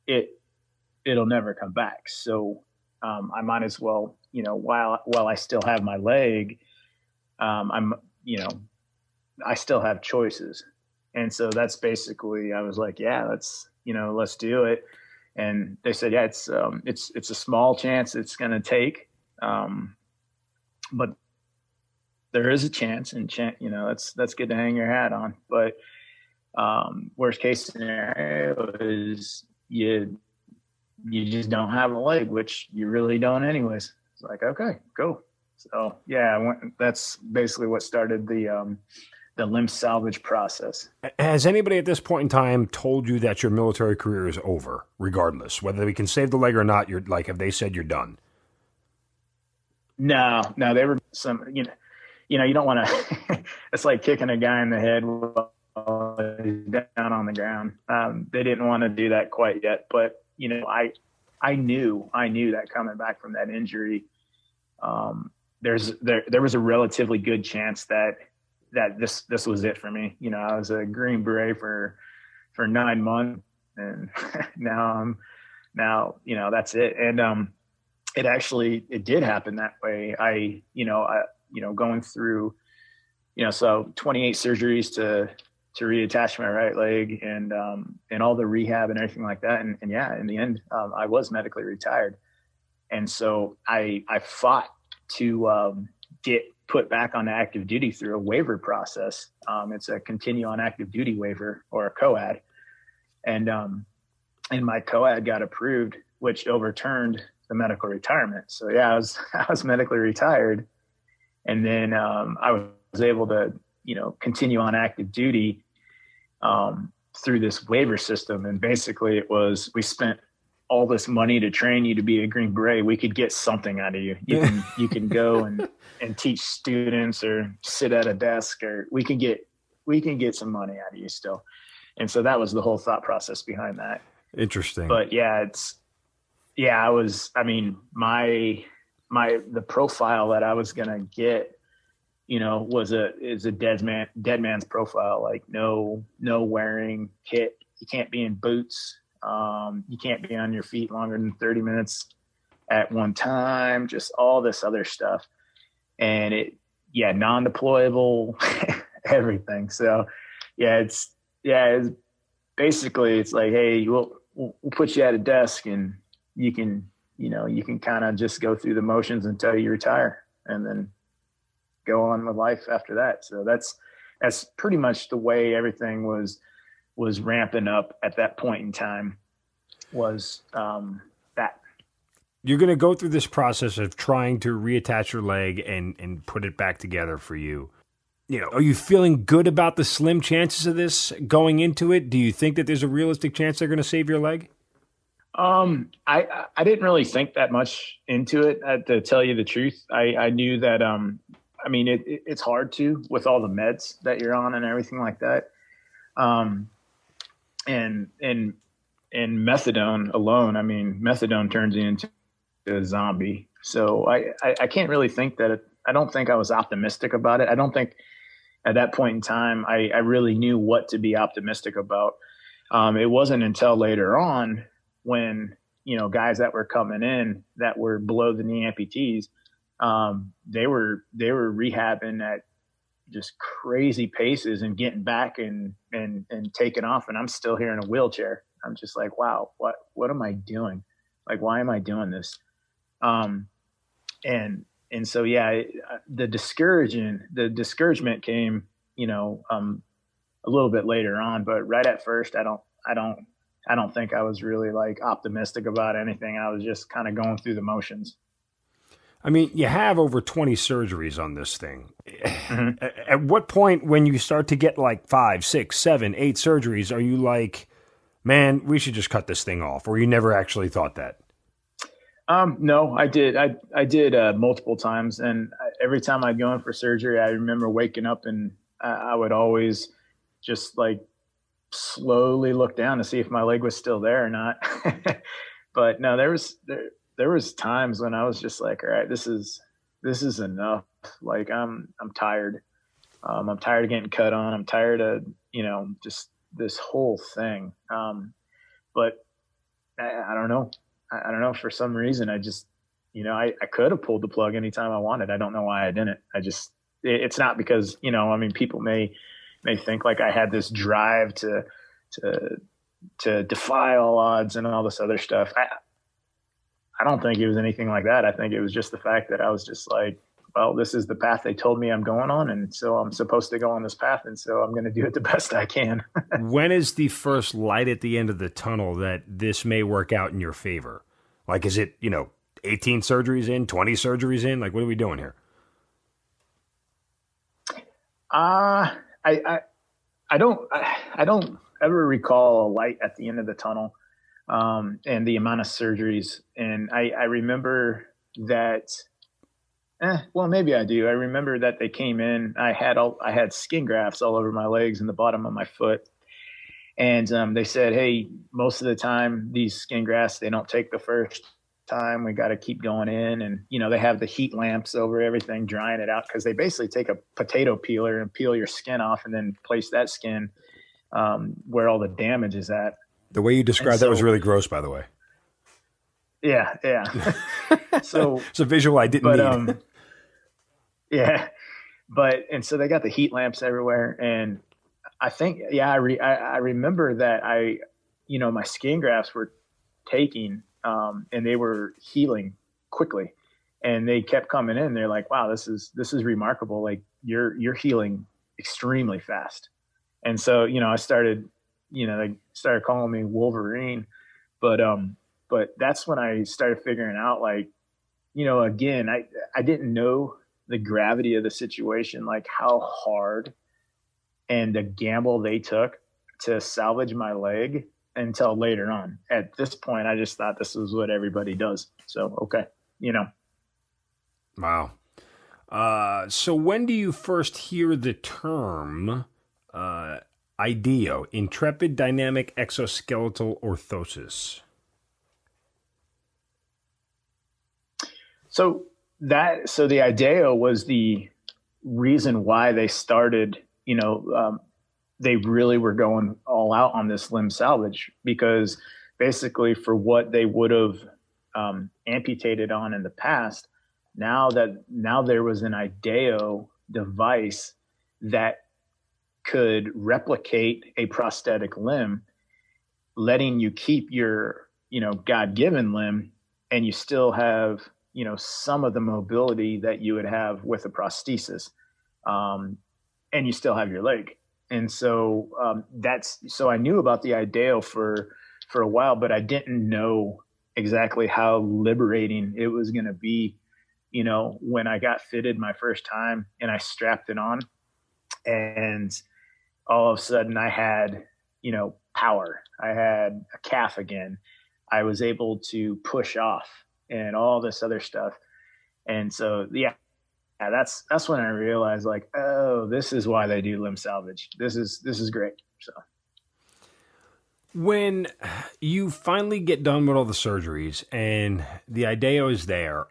it'll never come back. So I might as well, while I still have my leg, I still have choices. And so that's basically, I was like, yeah, let's do it. And they said, yeah, it's a small chance it's going to take. But there is a chance, and that's good to hang your hat on. But worst case scenario is you just don't have a leg, which you really don't anyways. It's like, okay, go. So yeah, that's basically what started the limb salvage process. Has anybody at this point in time told you that your military career is over, regardless, whether we can save the leg or not? You're like, have they said you're done? No, they were some, you don't want to, it's like kicking a guy in the head while he's down on the ground. They didn't want to do that quite yet, but I knew that coming back from that injury, there was a relatively good chance that this was it for me. I was a Green Beret for 9 months, and now that's it. And it did happen that way. I going through, so 28 surgeries to reattach my right leg, and all the rehab and everything like that. And yeah, in the end, I was medically retired. And so I fought to get put back on active duty through a waiver process. It's a continue on active duty waiver, or a COAD. And my COAD got approved, which overturned the medical retirement. So yeah, I was medically retired. And then I was able to, continue on active duty through this waiver system. And basically we spent all this money to train you to be a Green Beret. We could get something out of you. You can go and teach students, or sit at a desk, or we can get some money out of you still. And so that was the whole thought process behind that. Interesting. But yeah, the profile that I was going to get, is a dead man's profile. Like no wearing kit. You can't be in boots. You can't be on your feet longer than 30 minutes at one time, just all this other stuff. And non-deployable, everything. So it's basically, it's like, hey, we'll put you at a desk, and you can kind of just go through the motions until you retire, and then go on with life after that. So that's pretty much the way everything was ramping up at that point in time, was that. You're going to go through this process of trying to reattach your leg and put it back together for you. Are you feeling good about the slim chances of this going into it? Do you think that there's a realistic chance they're going to save your leg? I didn't really think that much into it, to tell you the truth. I knew that, I mean, it's hard to, with all the meds that you're on and everything like that. And methadone alone, I mean, methadone turns you into a zombie. So I can't really think that I don't think I was optimistic about it. I don't think at that point in time, I really knew what to be optimistic about. It wasn't until later on when, guys that were coming in that were below the knee amputees, they were rehabbing at just crazy paces and getting back and taking off. And I'm still here in a wheelchair. I'm just like, wow, what am I doing? Like, why am I doing this? And so, yeah, the discouragement came, a little bit later on, but right at first, I don't think I was really like optimistic about anything. I was just kind of going through the motions. I mean, you have over 20 surgeries on this thing. Mm-hmm. At what point, when you start to get like 5, 6, 7, 8 surgeries, are you like, man, we should just cut this thing off? Or you never actually thought that? No, I did. I did multiple times. And every time I'd go in for surgery, I remember waking up and I would always just like slowly look down to see if my leg was still there or not. But no, there was times when I was just like, all right, this is enough. Like I'm tired. I'm tired of getting cut on. I'm tired of, just this whole thing. But I don't know. I don't know. For some reason, I just, I could have pulled the plug anytime I wanted. I don't know why I didn't. It's not because, I mean, people may think like I had this drive to defy all odds and all this other stuff. I don't think it was anything like that. I think it was just the fact that I was just like, well, this is the path they told me I'm going on. And so I'm supposed to go on this path. And so I'm going to do it the best I can. When is the first light at the end of the tunnel that this may work out in your favor? Like, is it, 18 surgeries in, 20 surgeries in? Like, what are we doing here? I don't ever recall a light at the end of the tunnel, and the amount of surgeries. And I remember that, well, maybe I do. I remember that they came in, I had skin grafts all over my legs and the bottom of my foot. And, they said, hey, most of the time these skin grafts, they don't take the first time. We got to keep going in. And, they have the heat lamps over everything, drying it out. Cause they basically take a potato peeler and peel your skin off and then place that skin, where all the damage is at. The way you described that was really gross, by the way. Yeah. Yeah. So it's a visual I didn't need. Yeah. And so they got the heat lamps everywhere. And I think, I remember that my skin grafts were taking, and they were healing quickly, and they kept coming in. They're like, wow, this is remarkable. Like you're healing extremely fast. And so, I started, they started calling me Wolverine, but that's when I started figuring out, like, again, I didn't know the gravity of the situation, like how hard and the gamble they took to salvage my leg until later on. At this point, I just thought this was what everybody does. So, okay. Wow. So when do you first hear the term, IDEO, intrepid dynamic exoskeletal orthosis? So the IDEO was the reason why they started, they really were going all out on this limb salvage, because basically for what they would have amputated on in the past, now there was an IDEO device that could replicate a prosthetic limb, letting you keep your, God-given limb, and you still have, some of the mobility that you would have with a prosthesis, and you still have your leg. And so so I knew about the IDEO for a while, but I didn't know exactly how liberating it was going to be, when I got fitted my first time and I strapped it on, and all of a sudden I had, power. I had a calf again. I was able to push off and all this other stuff. And so, that's when I realized, like, oh, this is why they do limb salvage. This is great. So when you finally get done with all the surgeries and the IDEO is there,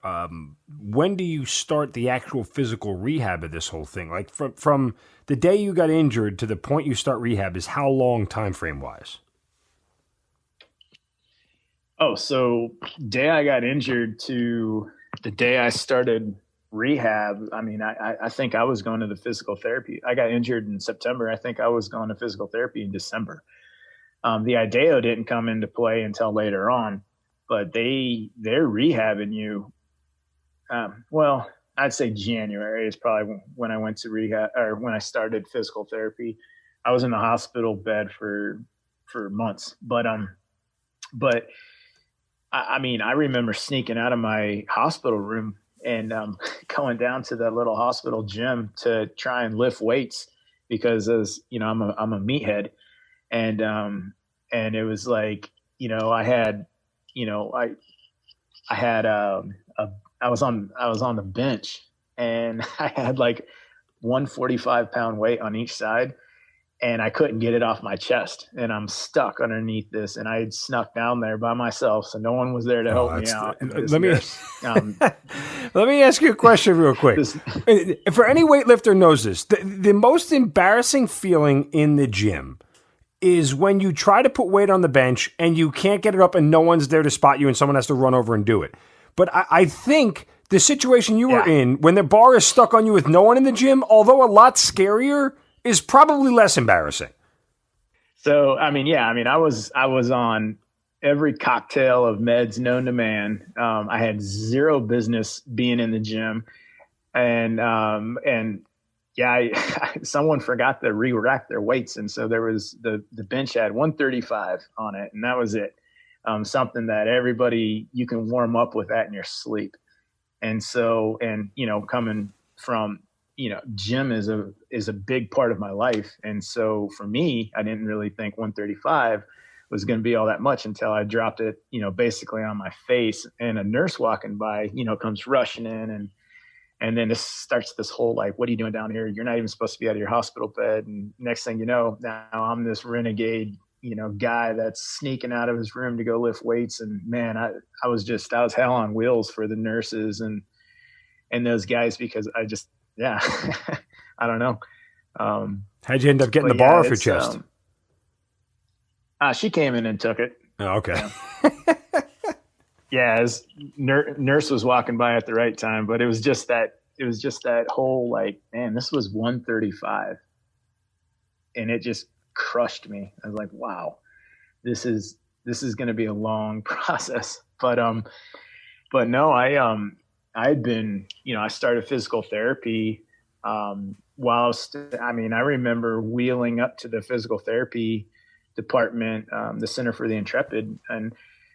when do you start the actual physical rehab of this whole thing? Like from the day you got injured to the point you start rehab is how long time frame wise? Oh, so day I got injured to the day I started rehab. I mean, I think I was going to the physical therapy. I got injured in September. I think I was going to physical therapy in December. The IDEO didn't come into play until later on, but they're rehabbing you. Well, I'd say January is probably when I went to rehab, or when I started physical therapy. I was in the hospital bed for months, but I mean, I remember sneaking out of my hospital room and going down to that little hospital gym to try and lift weights because, as you know, I'm a meathead. And it was like, you know, I was on the bench and I had like 145-pound weight on each side and I couldn't get it off my chest and I'm stuck underneath this. And I had snuck down there by myself. So no one was there to help me out. Let me ask you a question real quick. For any weightlifter knows this, the most embarrassing feeling in the gym is when you try to put weight on the bench and you can't get it up and no one's there to spot you and someone has to run over and do it. But I think the situation you were in, when the bar is stuck on you with no one in the gym, although a lot scarier, is probably less embarrassing. So, I was on every cocktail of meds known to man. I had zero business being in the gym. Someone forgot to re-rack their weights. And so there was the bench had 135 on it and that was it. Something that everybody, you can warm up with that in your sleep. And so, coming from, gym is a big part of my life. And so for me, I didn't really think 135 was going to be all that much until I dropped it, basically on my face, and a nurse walking by, comes rushing in and then it starts this whole, like, what are you doing down here? You're not even supposed to be out of your hospital bed. And next thing you know, now I'm this renegade, guy that's sneaking out of his room to go lift weights. And man, I was hell on wheels for the nurses and those guys, because I just, I don't know. How'd you end up getting the bar off your chest? She came in and took it. Oh, okay. As nurse was walking by at the right time, but it was just that whole, like, man, this was 135 and it just crushed me. I was like, wow, this is going to be a long process. But no, I had been, I started physical therapy, while I remember wheeling up to the physical therapy department, the Center for the Intrepid, and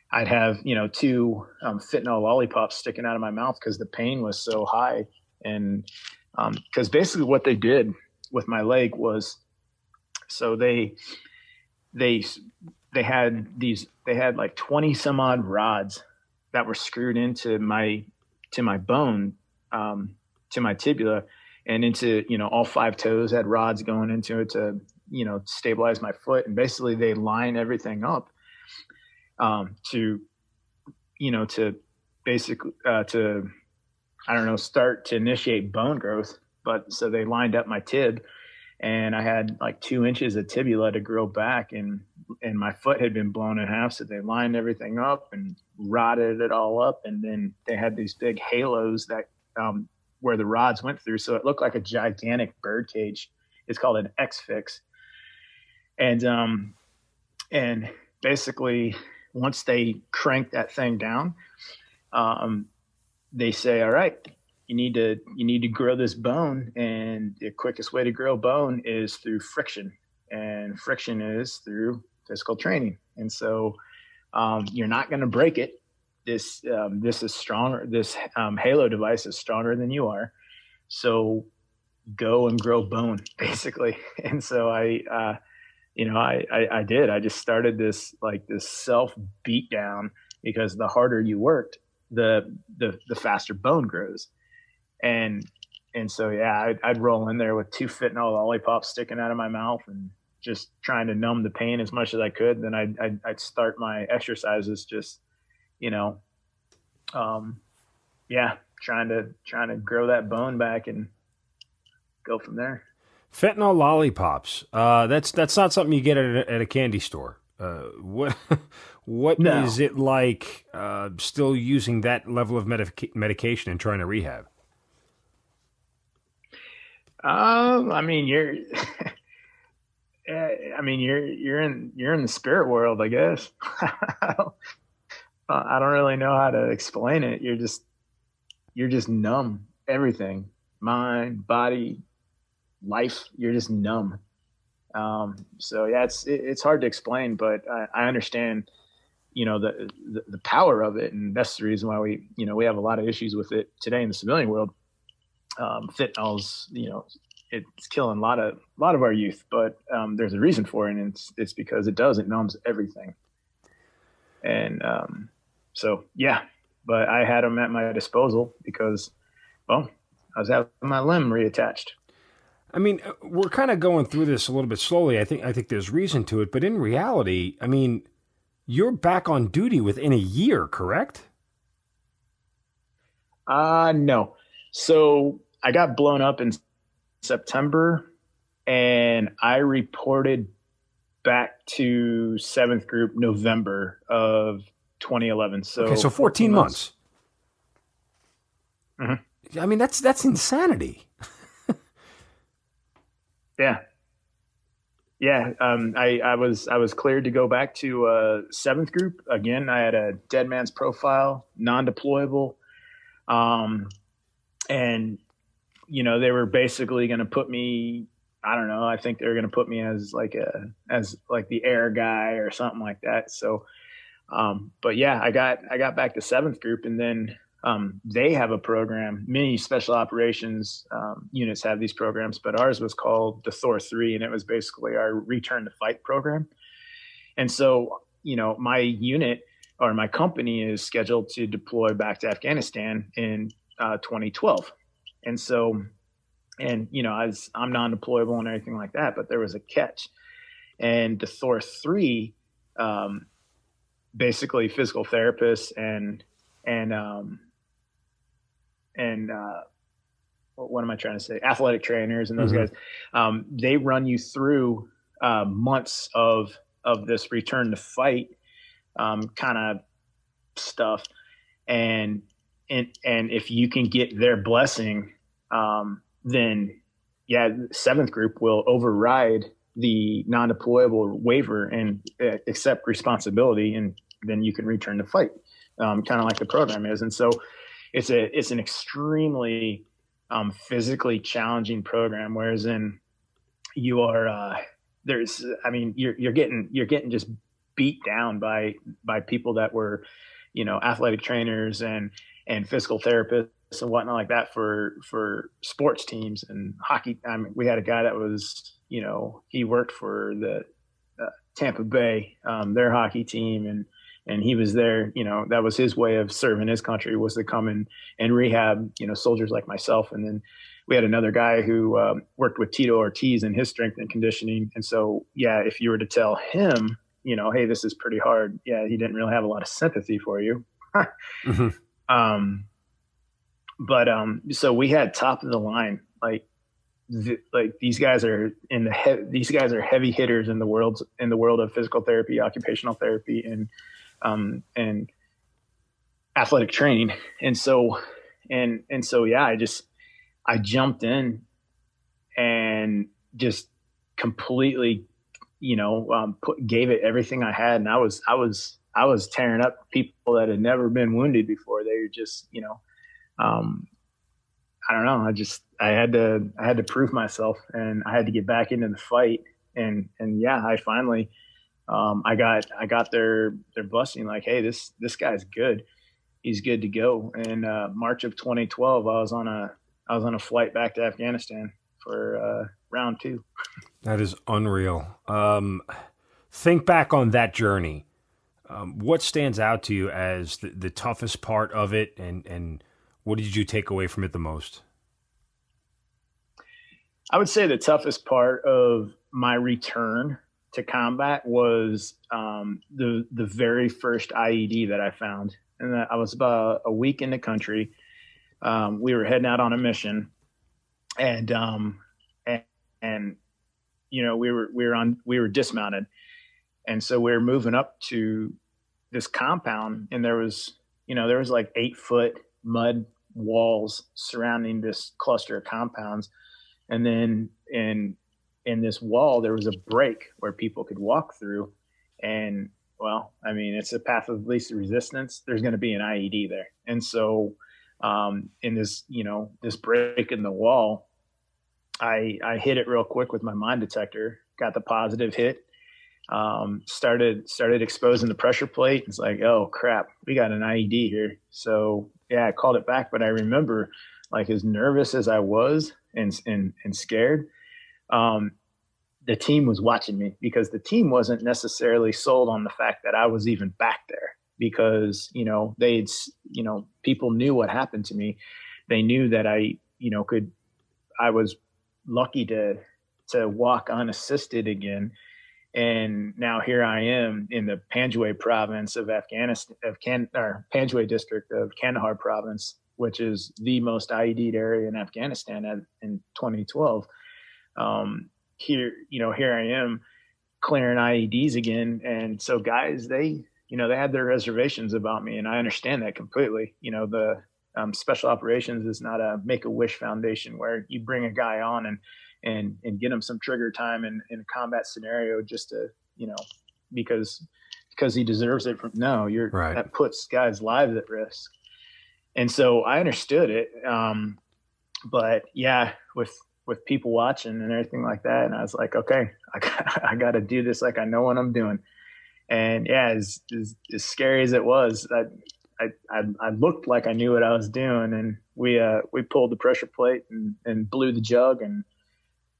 I'd have, 2 fentanyl lollipops sticking out of my mouth because the pain was so high. And because basically what they did with my leg was, so they had like 20 some odd rods that were screwed into my bone, to my tibia, and into, all 5 toes had rods going into it to, stabilize my foot. And basically they line everything up to start to initiate bone growth. But so they lined up my tib, and I had like 2 inches of tibia to grow back, and my foot had been blown in half. So they lined everything up and rotted it all up. And then they had these big halos that, where the rods went through. So it looked like a gigantic bird cage. It's called an X-fix. And basically, once they crank that thing down, they say, all right, you need to grow this bone. And the quickest way to grow bone is through friction, and friction is through physical training. And so, you're not going to break it. This is stronger. This halo device is stronger than you are. So go and grow bone, basically. And so I I did. I just started this self beat down because the harder you worked, the faster bone grows. And so, yeah, I'd roll in there with 2 fentanyl lollipops sticking out of my mouth and just trying to numb the pain as much as I could. Then I'd start my exercises just, trying to grow that bone back and go from there. Fentanyl lollipops. That's not something you get at a candy store. What No. is it like still using that level of medication and trying to rehab? I mean, you're in the spirit world, I guess. I don't really know how to explain it. You're just numb. Everything, mind, body, life. You're just numb. So yeah, it's hard to explain, but I understand, the power of it, and that's the reason why we have a lot of issues with it today in the civilian world. Fentanyl's, it's killing a lot of our youth, but there's a reason for it, and it's because it numbs everything. And so yeah, but I had them at my disposal because, well, I was having my limb reattached. I mean, we're kind of going through this a little bit slowly. I think there's reason to it, but in reality, I mean, you're back on duty within a year, correct? No. So I got blown up in September, and I reported back to 7th Group November of 2011. So 14 months. Mm-hmm. I mean, that's insanity. Yeah. Yeah. I was cleared to go back to 7th Group. Again, I had a dead man's profile, non-deployable. And, they were basically going to put me, I don't know, I think they were going to put me as the air guy or something like that. So, but yeah, I got back to 7th Group, and then they have a program. Many special operations units have these programs, but ours was called the Thor 3, and it was basically our return to fight program. And so, my unit or my company is scheduled to deploy back to Afghanistan in 2012. And so, I'm non-deployable and everything like that, but there was a catch. And the Thor 3, basically physical therapists and what am I trying to say? Athletic trainers and those guys, they run you through months of this return to fight kind of stuff, and if you can get their blessing, then yeah, 7th Group will override the non-deployable waiver and accept responsibility, and then you can return to fight, kind of like the program is. And so it's an extremely physically challenging program, whereas in you are you're getting just beat down by people that were athletic trainers and physical therapists and whatnot like that for sports teams and hockey. I mean, we had a guy that was he worked for the Tampa Bay, their hockey team, and he was there, that was his way of serving his country, was to come and rehab, soldiers like myself. And then we had another guy who worked with Tito Ortiz in his strength and conditioning. And so, yeah, if you were to tell him, hey, this is pretty hard, yeah, he didn't really have a lot of sympathy for you. Mm-hmm. So we had top of the line, like these guys are these guys are heavy hitters in the world of physical therapy, occupational therapy, and athletic training. And so yeah, I jumped in and just completely, gave it everything I had. And I was tearing up people that had never been wounded before. They were just, I don't know. I had to prove myself, and I had to get back into the fight. And yeah, I finally, I got their blessing, like, hey, this guy's good. He's good to go. And March of 2012, I was on a flight back to Afghanistan for round 2. That is unreal. Think back on that journey. What stands out to you as the toughest part of it, and what did you take away from it the most? I would say the toughest part of my return to combat was the very first IED that I found. And I was about a week in the country. We were heading out on a mission, and you know, we were dismounted. And so we were moving up to this compound, and there was like 8-foot mud walls surrounding this cluster of compounds. And then in this wall, there was a break where people could walk through. And well, I mean, it's a path of least resistance. There's going to be an IED there. And so in this, this break in the wall, I hit it real quick with my mine detector, got the positive hit, started exposing the pressure plate. It's like, oh crap, we got an IED here. So yeah, I called it back, but I remember, like, as nervous as I was and scared, the team was watching me, because the team wasn't necessarily sold on the fact that I was even back there, because, people knew what happened to me. They knew that I was lucky to walk unassisted again. And now here I am in the Panjwai province of Afghanistan, Panjwai district of Kandahar province, which is the most IED'd area in Afghanistan in 2012. Here I am clearing IEDs again. And so guys, they had their reservations about me, and I understand that completely. The special operations is not a Make-A-Wish foundation where you bring a guy on and get him some trigger time in a combat scenario just to, because he deserves it. No, Right. That puts guys' lives at risk. And so I understood it. But yeah, with people watching and everything like that. And I was like, okay, I got to do this like I know what I'm doing. And yeah, as scary as it was, I looked like I knew what I was doing. And we pulled the pressure plate and blew the jug, and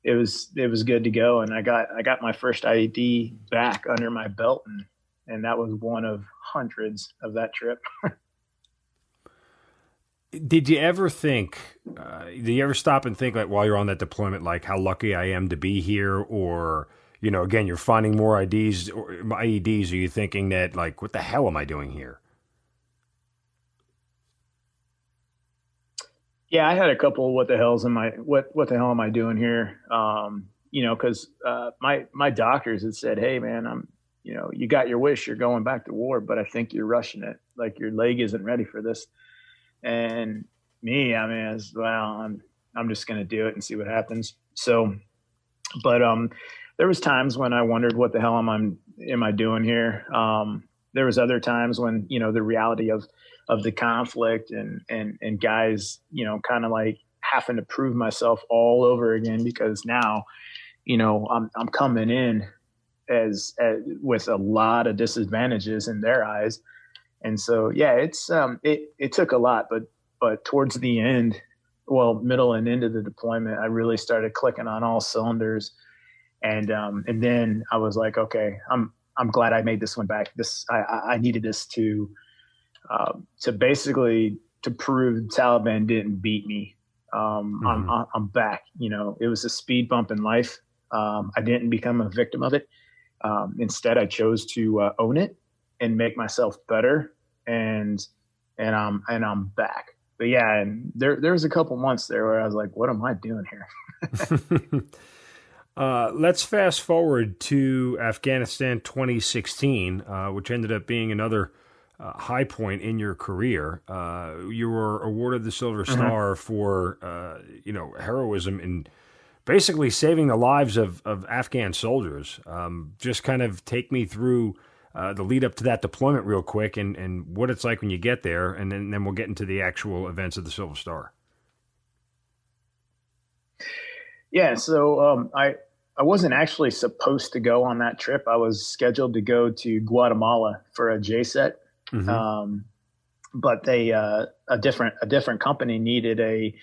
it was good to go. And I got my first IED back under my belt, and that was one of hundreds of that trip. Did you ever stop and think, like, while you're on that deployment, like, how lucky I am to be here? Or, again, you're finding more IEDs, are you thinking that, like, what the hell am I doing here? Yeah, I had a couple, what the hell am I doing here? Cause my doctors had said, hey man, you got your wish, you're going back to war, but I think you're rushing it. Like, your leg isn't ready for this. And me, I mean, I'm just going to do it and see what happens. So, but there was times when I wondered, what the hell am I doing here? There was other times when, the reality of the conflict and guys, kind of like having to prove myself all over again, because now, I'm coming in as with a lot of disadvantages in their eyes. And so, yeah, it took a lot, but towards the end, middle and end of the deployment, I really started clicking on all cylinders. And then I was like, okay, I'm glad I made this one back. I needed this to basically to prove the Taliban didn't beat me. I'm back. It was a speed bump in life. I didn't become a victim of it. Instead, I chose to own it and make myself better, and I'm back. But yeah, and there was a couple months there where I was like, what am I doing here? Let's fast forward to Afghanistan 2016, which ended up being another high point in your career. You were awarded the Silver Star for heroism in basically saving the lives of Afghan soldiers. Just kind of take me through the lead up to that deployment real quick, and what it's like when you get there, and then we'll get into the actual events of the Silver Star. Yeah, so I wasn't actually supposed to go on that trip. I was scheduled to go to Guatemala for a JSET, but they a different company needed an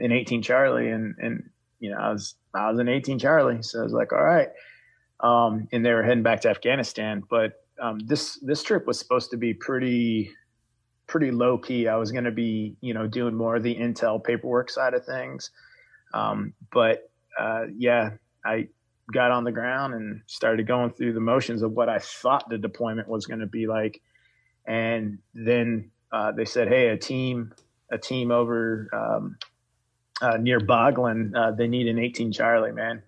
18 Charlie, and I was an 18 Charlie. So I was like, all right. And they were heading back to Afghanistan. But this trip was supposed to be pretty low key. I was going to be, doing more of the intel paperwork side of things. But I got on the ground and started going through the motions of what I thought the deployment was going to be like. And then they said, hey, a team over near Boglin, they need an 18 Charlie, man.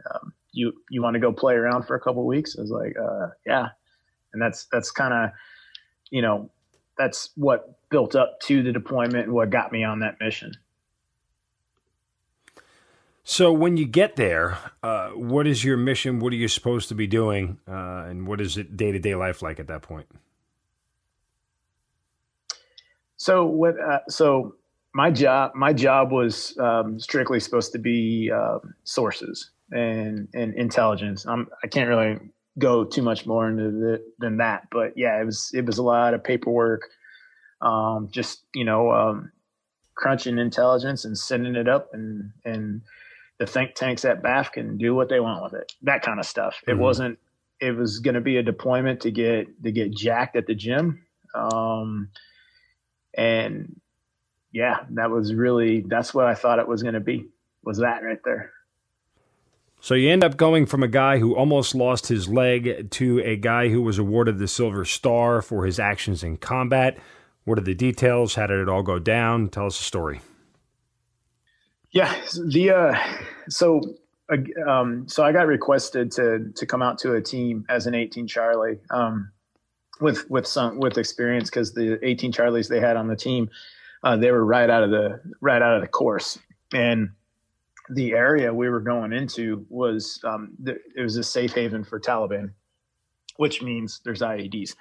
You want to go play around for a couple of weeks? I was like, yeah. And that's kind of, that's what built up to the deployment and what got me on that mission. So when you get there, what is your mission? What are you supposed to be doing? And what is it day-to-day life like at that point? So my job was strictly supposed to be sources and intelligence. I can't really go too much more into than that, but yeah, it was a lot of paperwork, crunching intelligence and sending it up, and the think tanks at BAF can do what they want with it. That kind of stuff. Mm-hmm. It was going to be a deployment to get jacked at the gym. And yeah, that's what I thought it was going to be, was that right there. So you end up going from a guy who almost lost his leg to a guy who was awarded the Silver Star for his actions in combat. What are the details? How did it all go down? Tell us the story. Yeah, so I got requested to come out to a team as an 18 Charlie, with experience, because the 18 Charlies they had on the team, they were right out of the course, and the area we were going into was it was a safe haven for Taliban, which means there's IEDs.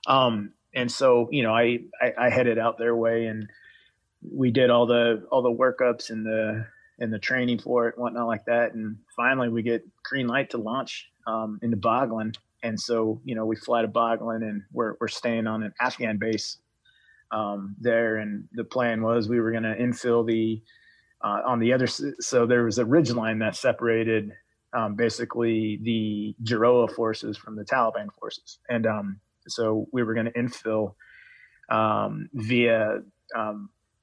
And so I headed out their way, and we did all the workups and the training for it, whatnot like that. And finally we get green light to launch into Boglin. And so, we fly to Boglin, and we're staying on an Afghan base there. And the plan was we were going to infill on the other. So there was a ridge line that separated basically the Jaroa forces from the Taliban forces. And so we were going to infill via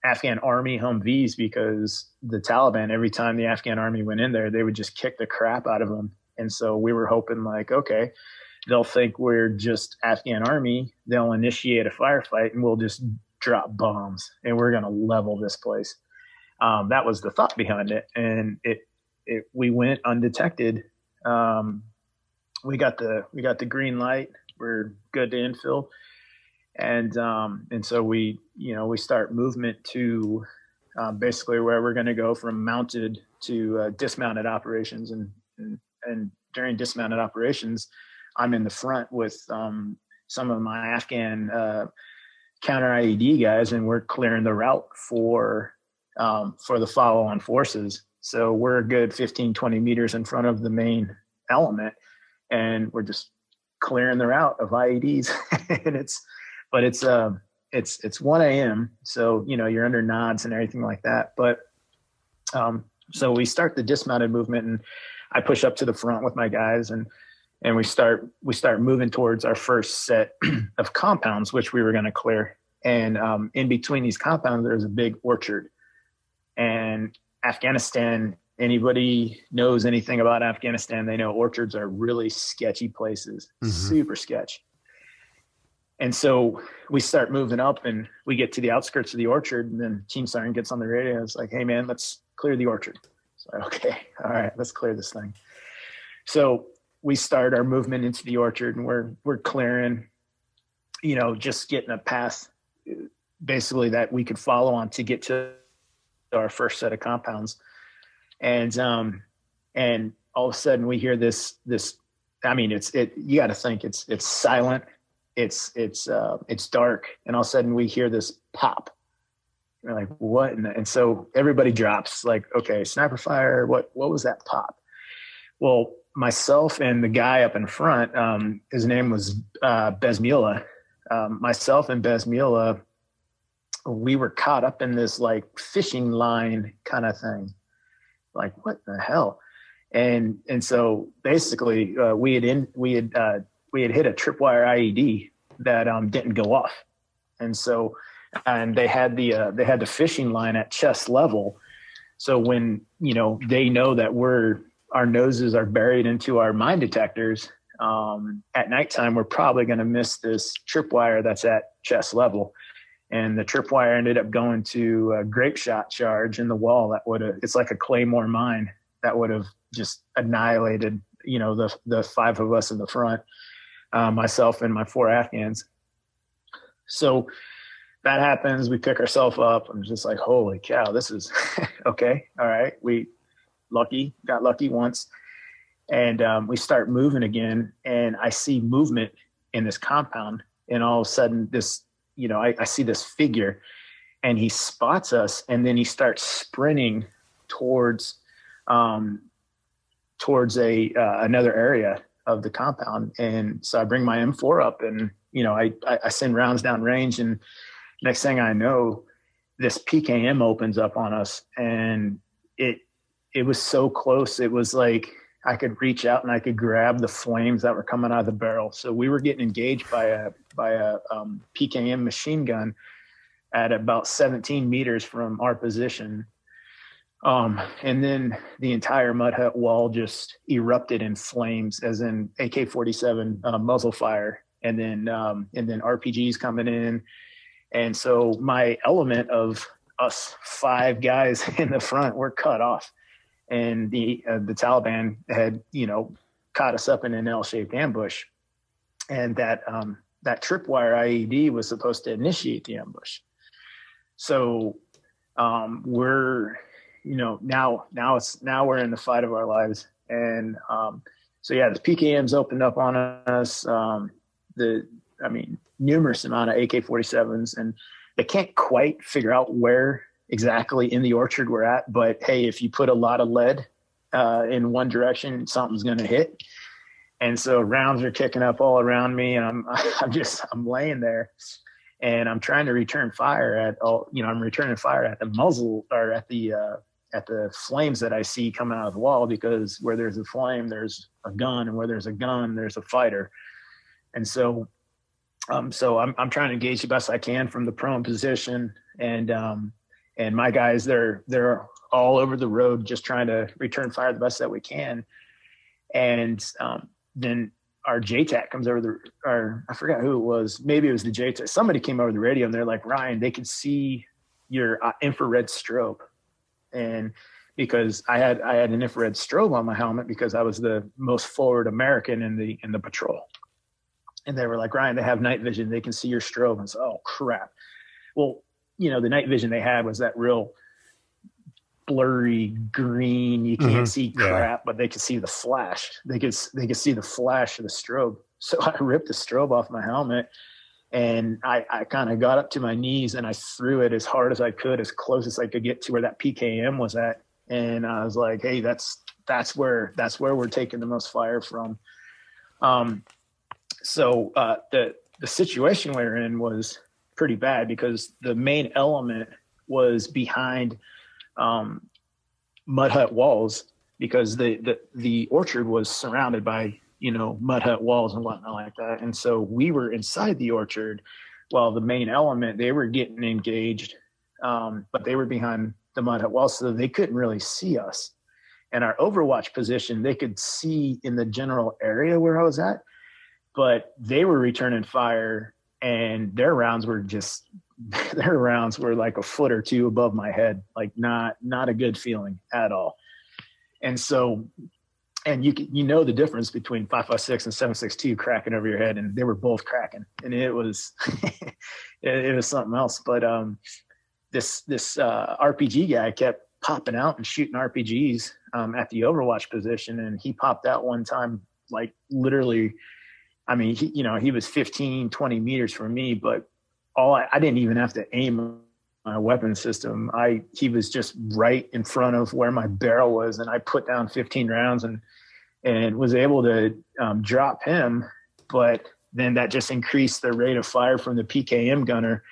Afghan army Humvees, because the Taliban, every time the Afghan army went in there, they would just kick the crap out of them. And so we were hoping, like, okay, they'll think we're just Afghan army, they'll initiate a firefight, and we'll just drop bombs and we're going to level this place. That was the thought behind it. And we went undetected. We got the green light. We're good to infill. And so we start movement to basically where we're going to go from mounted to dismounted operations. And during dismounted operations, I'm in the front with some of my Afghan counter IED guys, and we're clearing the route for the follow-on forces. So we're a good 15, 20 meters in front of the main element, and we're just clearing the route of IEDs. And it's 1 a.m. So, you're under nods and everything like that. But so we start the dismounted movement, and I push up to the front with my guys, and we start moving towards our first set of compounds, which we were going to clear. And in between these compounds, there's a big orchard. And Afghanistan, anybody knows anything about Afghanistan, they know orchards are really sketchy places, super sketch. And so we start moving up, and we get to the outskirts of the orchard, and then Team Sergeant gets on the radio. It's like, hey man, let's clear the orchard. So, okay, all right, let's clear this thing. So we start our movement into the orchard, and we're clearing, just getting a path basically that we could follow on to get to our first set of compounds. And all of a sudden we hear this, I mean, you got to think it's silent. It's dark. And all of a sudden we hear this pop. We're like, what? And so everybody drops, like, okay, sniper fire. What was that pop? Well, myself and the guy up in front, his name was Besmila. Myself and Besmila, we were caught up in this like fishing line kind of thing. like, what the hell? And so basically we had hit a tripwire IED that didn't go off. And so, and they had the fishing line at chest level. So when, they know that our noses are buried into our mine detectors, at nighttime, we're probably going to miss this tripwire that's at chest level. And the tripwire ended up going to a grape shot charge in the wall that it's like a Claymore mine that would have just annihilated, the 5 of us in the front, myself and my 4 Afghans. So that happens. We pick ourselves up. I'm just like, holy cow, this is okay. All right. We got lucky once. And we start moving again. And I see movement in this compound. And all of a sudden I see this figure, and he spots us, and then he starts sprinting towards another area of the compound. And so I bring my M4 up, and I send rounds down range, and next thing I know, this PKM opens up on us, and it was so close. It was like I could reach out and I could grab the flames that were coming out of the barrel. So we were getting engaged by a PKM machine gun at about 17 meters from our position. And then the entire mud hut wall just erupted in flames, as in AK-47 muzzle fire, and then RPGs coming in. And so my element of us 5 guys in the front were cut off. And the Taliban had, caught us up in an L-shaped ambush, and that tripwire IED was supposed to initiate the ambush. So we're, now we're in the fight of our lives, and so yeah, the PKMs opened up on us. Numerous amount of AK-47s, and they can't quite figure out where exactly in the orchard we're at, but hey, if you put a lot of lead in one direction, something's going to hit. And so rounds are kicking up all around me, and I'm laying there, and I'm trying to return fire I'm returning fire at the muzzle, or at the flames that I see coming out of the wall, because where there's a flame, there's a gun, and where there's a gun, there's a fighter. And so I'm trying to engage the best I can from the prone position, and my guys, they're all over the road just trying to return fire the best that we can. And then our JTAC comes over I forgot who it was. Maybe it was the JTAC. Somebody came over the radio, and they're like, Ryan, they could see your infrared strobe. And because I had an infrared strobe on my helmet, because I was the most forward American in the patrol. And they were like, Ryan, they have night vision. They can see your strobe. And so, oh crap. Well, the night vision they had was that real blurry green. You can't see crap, but they could see the flash. They could see the flash of the strobe. So I ripped the strobe off my helmet, and I kind of got up to my knees, and I threw it as hard as I could, as close as I could get to where that PKM was at. And I was like, hey, that's where we're taking the most fire from. So the situation we were in was pretty bad, because the main element was behind mud hut walls, because the orchard was surrounded by mud hut walls and whatnot like that. And so we were inside the orchard, while the main element, they were getting engaged, but they were behind the mud hut walls, so they couldn't really see us. And our overwatch position, they could see in the general area where I was at, but they were returning fire, and their rounds were like a foot or two above my head, like not a good feeling at all. And so, and you know the difference between 5.56 and 7.62 cracking over your head, and they were both cracking, and it was it was something else. But this RPG guy kept popping out and shooting RPGs at the overwatch position, and he popped out one time, like literally. I mean, he was 15, 20 meters from me, but I didn't even have to aim my weapon system. He was just right in front of where my barrel was, and I put down 15 rounds and was able to drop him. But then that just increased the rate of fire from the PKM gunner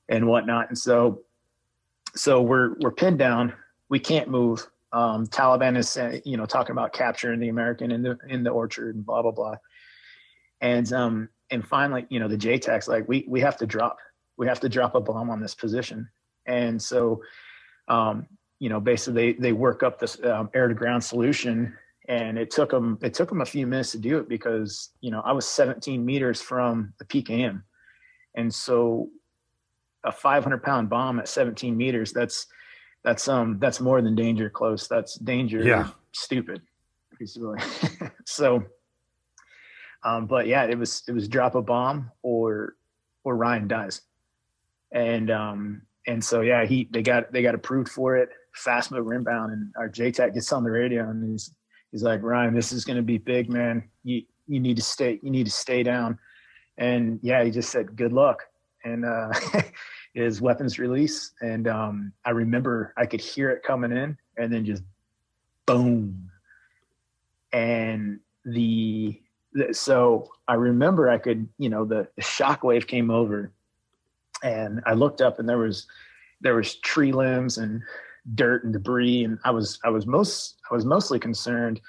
and whatnot. And so we're pinned down. We can't move. Taliban is, talking about capturing the American in the orchard and blah, blah, blah. And finally, the JTAC's like, we have to drop a bomb on this position. And so, basically they work up this air to ground solution, and it took them a few minutes to do it because, I was 17 meters from the PKM. And so a 500-pound bomb at 17 meters, that's more than danger close. That's danger stupid. So, but yeah, it was drop a bomb or Ryan dies. And so, yeah, they got approved for it, fast mover inbound, and our JTAC gets on the radio and he's like, Ryan, this is going to be big, man. You need to stay down. And yeah, he just said, good luck. And, his weapons release. And, I remember I could hear it coming in and then just boom. And so I remember I could, the shockwave came over, and I looked up and there was tree limbs and dirt and debris. And I was mostly concerned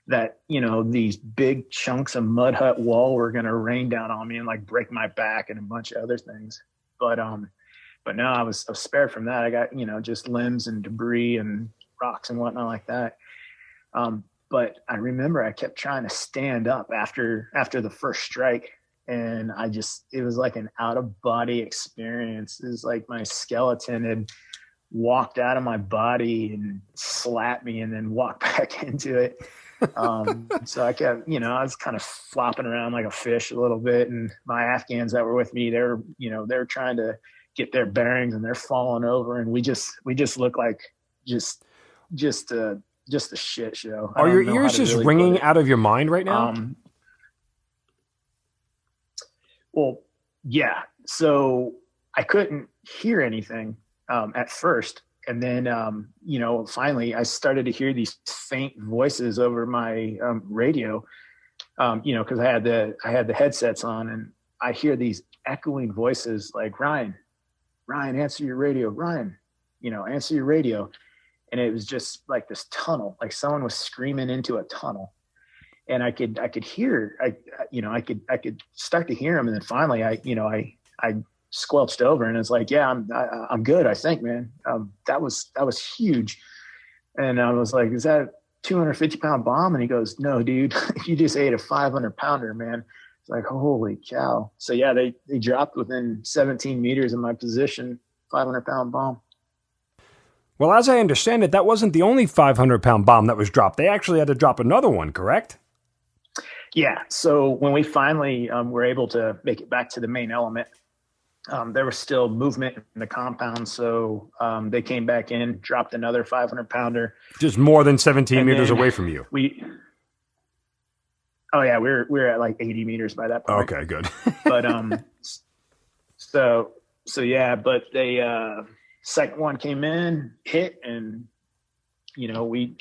that, these big chunks of mud hut wall were going to rain down on me and like break my back and a bunch of other things. But no, I was spared from that. I got, just limbs and debris and rocks and whatnot like that. But I remember I kept trying to stand up after the first strike. And it was like an out of body experience. It was like my skeleton had walked out of my body and slapped me and then walked back into it. So I kept, I was kind of flopping around like a fish a little bit. And my Afghans that were with me, they were trying to get their bearings and they're falling over. And we just look like just a shit show. Are your ears just really ringing out of your mind right now? Well, yeah. So I couldn't hear anything at first. And then, finally I started to hear these faint voices over my radio, because I had the headsets on, and I hear these echoing voices like, Ryan, answer your radio, Ryan, answer your radio. And it was just like this tunnel, like someone was screaming into a tunnel. And I could hear, I could start to hear him. And then finally I squelched over and it's like, yeah, I'm good. I think, man, that was huge. And I was like, is that a 250-pound bomb? And he goes, no, dude, you just ate a 500-pounder, man. It's like, holy cow. So yeah, they dropped within 17 meters of my position, 500-pound bomb. Well, as I understand it, that wasn't the only 500-pound bomb that was dropped. They actually had to drop another one, correct? Yeah. So when we finally were able to make it back to the main element, there was still movement in the compound. So they came back in, dropped another 500-pounder. Just more than 17 meters away from you. We're at like 80 meters by that point. Okay, good. But so yeah, but they second one came in, hit, and we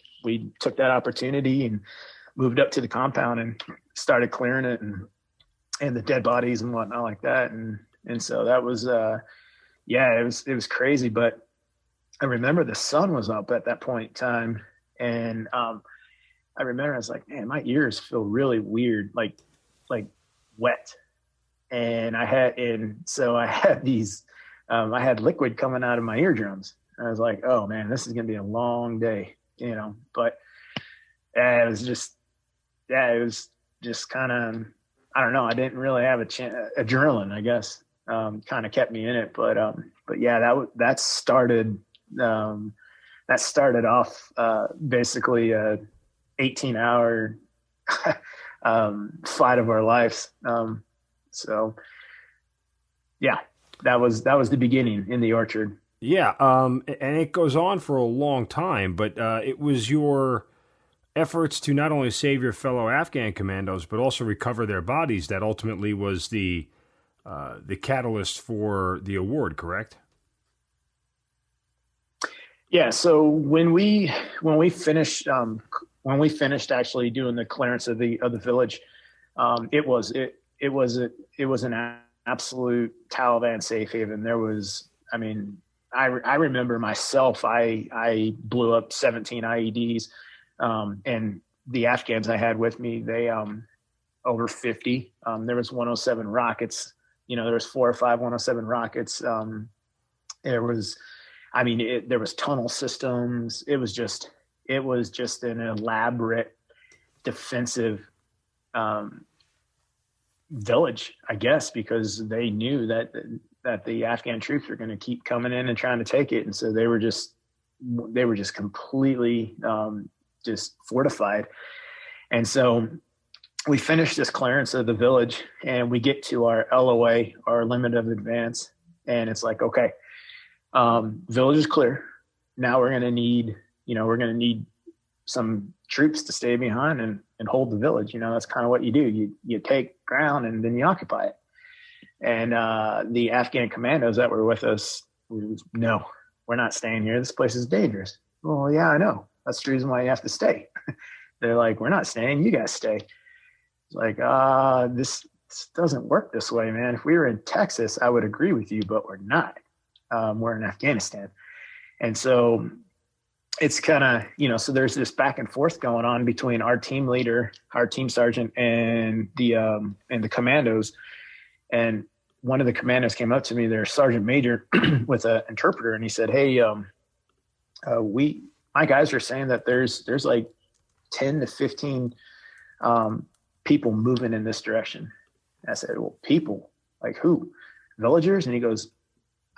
took that opportunity and moved up to the compound and started clearing it and the dead bodies and whatnot like that. And so that was it was crazy. But I remember the sun was up at that point in time, and I remember I was like, man, my ears feel really weird, like wet. And I had these I had liquid coming out of my eardrums. And I was like, oh man, this is going to be a long day, but it was just kind of, I don't know. I didn't really have adrenaline, I guess, kind of kept me in it. But yeah, that started off basically a 18-hour fight of our lives. So yeah. That was the beginning in the orchard. Yeah, and it goes on for a long time, but it was your efforts to not only save your fellow Afghan commandos, but also recover their bodies that ultimately was the catalyst for the award, correct? Yeah. So when we finished actually doing the clearance of the village, it was an absolute Taliban safe haven. There was, I remember myself, I blew up 17 IEDs, and the Afghans I had with me, they, over 50, there was 107 rockets, there was 4 or 5 107 rockets. There was, there was tunnel systems. It was just an elaborate defensive, village, I guess, because they knew that the Afghan troops were going to keep coming in and trying to take it. And so they were just completely, just fortified. And so we finished this clearance of the village, and we get to our LOA, our limit of advance. And it's like, okay, village is clear. Now we're going to need some troops to stay behind and hold the village. That's kind of what you do. You take ground and then you occupy it. And the Afghan commandos that were with us, no, we're not staying here. This place is dangerous. Well, yeah, I know. That's the reason why you have to stay. They're like, we're not staying. You guys stay. It's like, this doesn't work this way, man. If we were in Texas, I would agree with you, but we're not. We're in Afghanistan. And so it's kind of, so there's this back and forth going on between our team leader, our team sergeant, and the commandos. And one of the commandos came up to me, their sergeant major, with an interpreter, and he said, "Hey, my guys are saying that there's like 10 to 15 people moving in this direction." I said, "Well, people, like who? Villagers?" And he goes,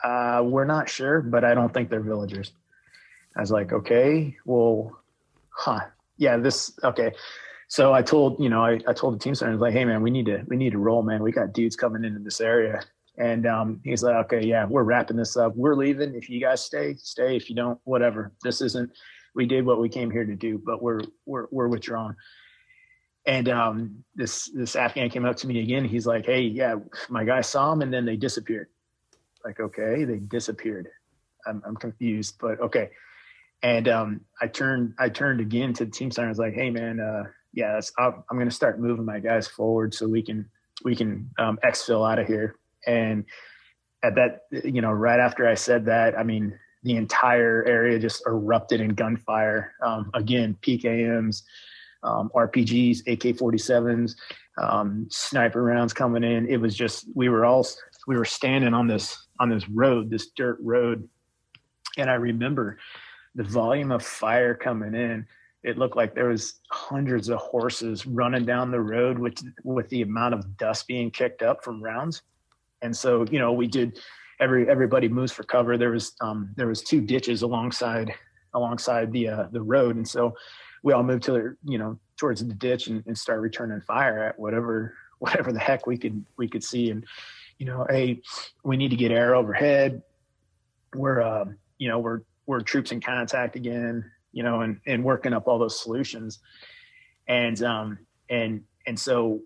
"We're not sure, but I don't think they're villagers." I was like, "Okay, well, yeah, okay." So I told the team sergeant, I was like, "Hey man, we need to roll, man. We got dudes coming into this area." And he's like, "Okay, yeah, we're wrapping this up. We're leaving. If you guys stay. If you don't, whatever. We did what we came here to do, but we're withdrawing." And this Afghan came up to me again. He's like, "Hey, yeah, my guys saw them and then they disappeared." Like, okay, they disappeared. I'm confused, but okay. And I turned again to the team sergeant. I was like, "Hey man, yeah, I'm going to start moving my guys forward so we can exfil out of here." And at that, right after I said that, the entire area just erupted in gunfire. Again, PKMs, RPGs, AK-47s, sniper rounds coming in. It was just, we were standing on this road, this dirt road. And I remember the volume of fire coming in. It looked like there was hundreds of horses running down the road with the amount of dust being kicked up from rounds. And so, we did, everybody moves for cover. There was 2 ditches alongside the road. And so we all moved to, towards the ditch and start returning fire at whatever the heck we could see. And, hey, we need to get air overhead. We're troops in contact again, and working up all those solutions. And so,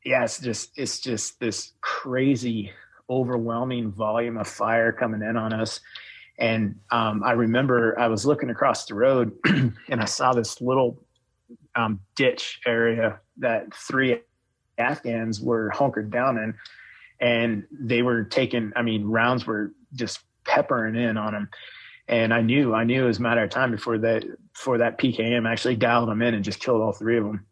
yeah, it's just this crazy, overwhelming volume of fire coming in on us. And I remember I was looking across the road and I saw this little ditch area that 3 Afghans were hunkered down in, and they were taking, rounds were just peppering in on them. And I knew it was a matter of time before that PKM actually dialed them in and just killed all 3 of them.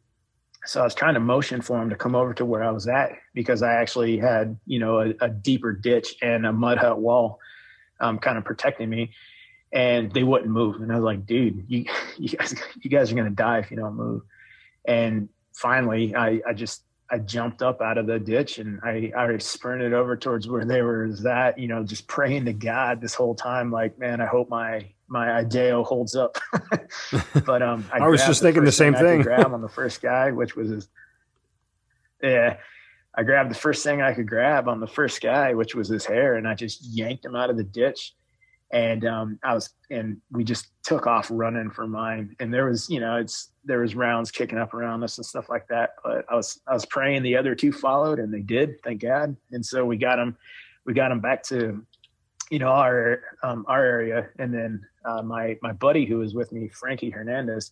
So I was trying to motion for them to come over to where I was at, because I actually had, a deeper ditch and a mud hut wall kind of protecting me, and they wouldn't move. And I was like, "Dude, you guys are going to die if you don't move." And finally I jumped up out of the ditch and I sprinted over towards where they were at, just praying to God this whole time. Like, man, I hope my IDEO holds up. But I was just thinking the same thing. I grabbed on the first guy, which was I grabbed the first thing I could grab on the first guy, which was his hair, and I just yanked him out of the ditch. And we just took off running for mine. And there was, there was rounds kicking up around us and stuff like that. But I was praying the other 2 followed, and they did, thank God. And so we got them back to, our area. And then my buddy who was with me, Frankie Hernandez,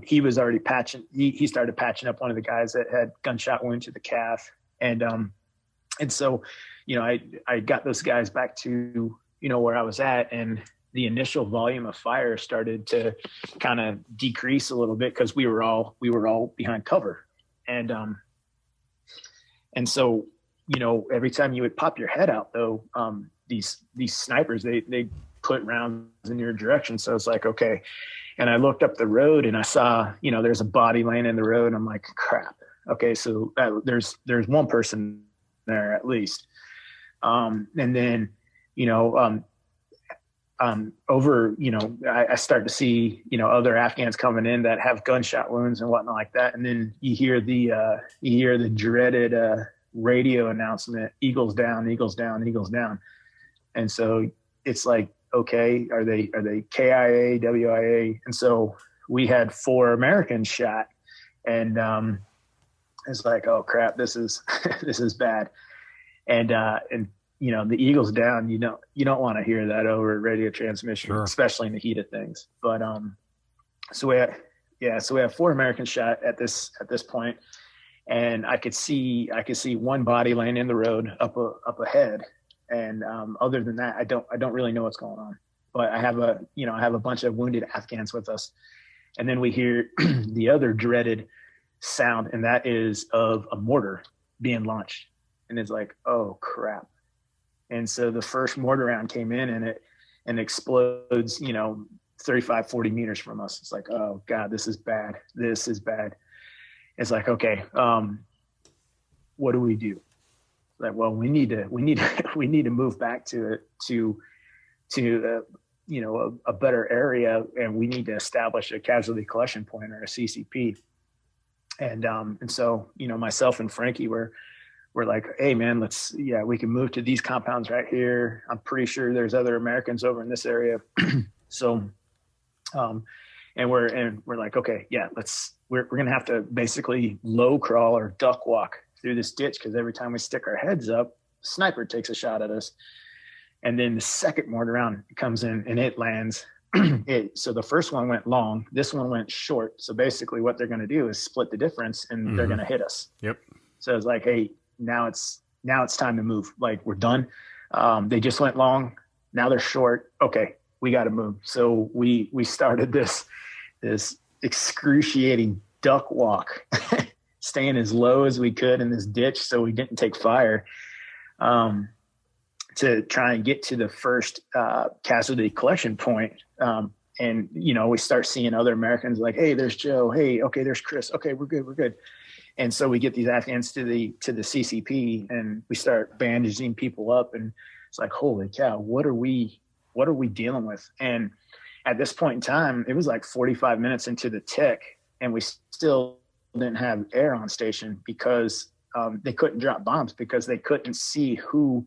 he was already patching. He started patching up one of the guys that had gunshot wound to the calf. And so, I got those guys back to, where I was at, and the initial volume of fire started to kind of decrease a little bit because we were all behind cover. And so, every time you would pop your head out though, these snipers, they put rounds in your direction. So it's like, okay. And I looked up the road and I saw, there's a body laying in the road. And I'm like, crap. Okay. So there's one person there at least. And then, over, I start to see, other Afghans coming in that have gunshot wounds and whatnot like that. And then you hear the dreaded radio announcement, Eagles down, Eagles down, Eagles down. And so it's like, okay, are they KIA, WIA? And so we had 4 Americans shot, and it's like, oh crap, this is bad. And the Eagles down, you don't want to hear that over radio transmission, sure, especially in the heat of things. But so we have 4 Americans shot at this point, and I could see one body laying in the road up ahead. And other than that, I don't really know what's going on. But I have a bunch of wounded Afghans with us, and then we hear the other dreaded sound, and that is of a mortar being launched, and it's like, oh crap. And so the first mortar round came in, and it explodes 35, 40 meters from us. It's like, oh God, this is bad. It's like, okay, what do we do? Like, well, we need to move back to a better area, and we need to establish a casualty collection point, or a CCP. And so, myself and Frankie were like, hey man, we can move to these compounds right here. I'm pretty sure there's other Americans over in this area. So, and we're like, okay, yeah, we're going to have to basically low crawl or duck walk through this ditch, because every time we stick our heads up, the sniper takes a shot at us. And then the second mortar round comes in and it lands. So the first one went long, this one went short. So basically what they're going to do is split the difference, and mm-hmm, they're going to hit us. Yep. So it's like, hey, now it's time to move. Like, we're done. They just went long. Now they're short. Okay, we got to move. So we started this excruciating duck walk, staying as low as we could in this ditch so we didn't take fire, to try and get to the first casualty collection point. And we start seeing other Americans like, hey, there's Joe. Hey, okay, there's Chris. Okay, we're good. And so we get these Afghans to the CCP, and we start bandaging people up, and it's like, holy cow, what are we dealing with? And at this point in time, it was like 45 minutes into the tick, and we still didn't have air on station because they couldn't drop bombs because they couldn't see who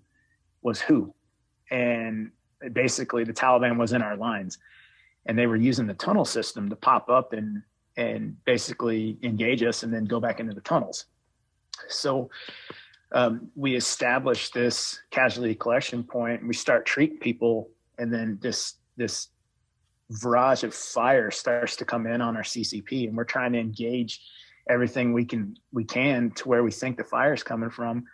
was who. And basically the Taliban was in our lines, and they were using the tunnel system to pop up and basically engage us and then go back into the tunnels. So we established this casualty collection point, and we start treating people, and then this barrage of fire starts to come in on our CCP, and we're trying to engage everything we can to where we think the fire is coming from.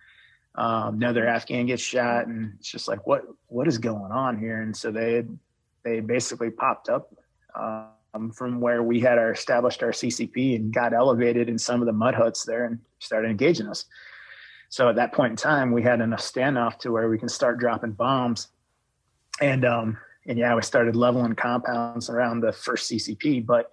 Another Afghan gets shot, and it's just like, what is going on here? And so they basically popped up from where we had established our CCP, and got elevated in some of the mud huts there and started engaging us. So at that point in time, we had enough standoff to where we can start dropping bombs. And we started leveling compounds around the first CCP, but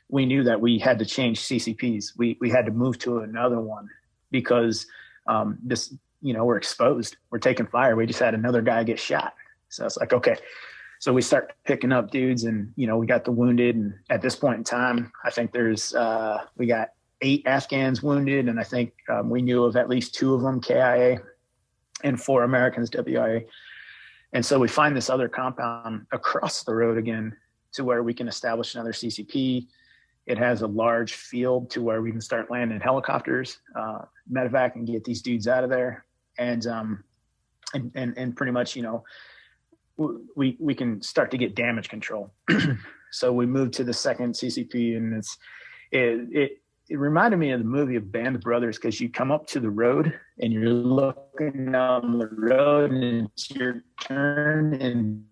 we knew that we had to change CCPs. We had to move to another one because we're exposed. We're taking fire. We just had another guy get shot. So it's like, okay. So we start picking up dudes, and, we got the wounded. And at this point in time, I think we got 8 Afghans wounded. And I think we knew of at least 2 of them KIA and 4 Americans WIA. And so we find this other compound across the road again to where we can establish another CCP. It has a large field to where we can start landing helicopters, medevac, and get these dudes out of there. And pretty much, we can start to get damage control. So we moved to the second CCP, and it reminded me of the movie of Band of Brothers, because you come up to the road and you're looking down the road and it's your turn, and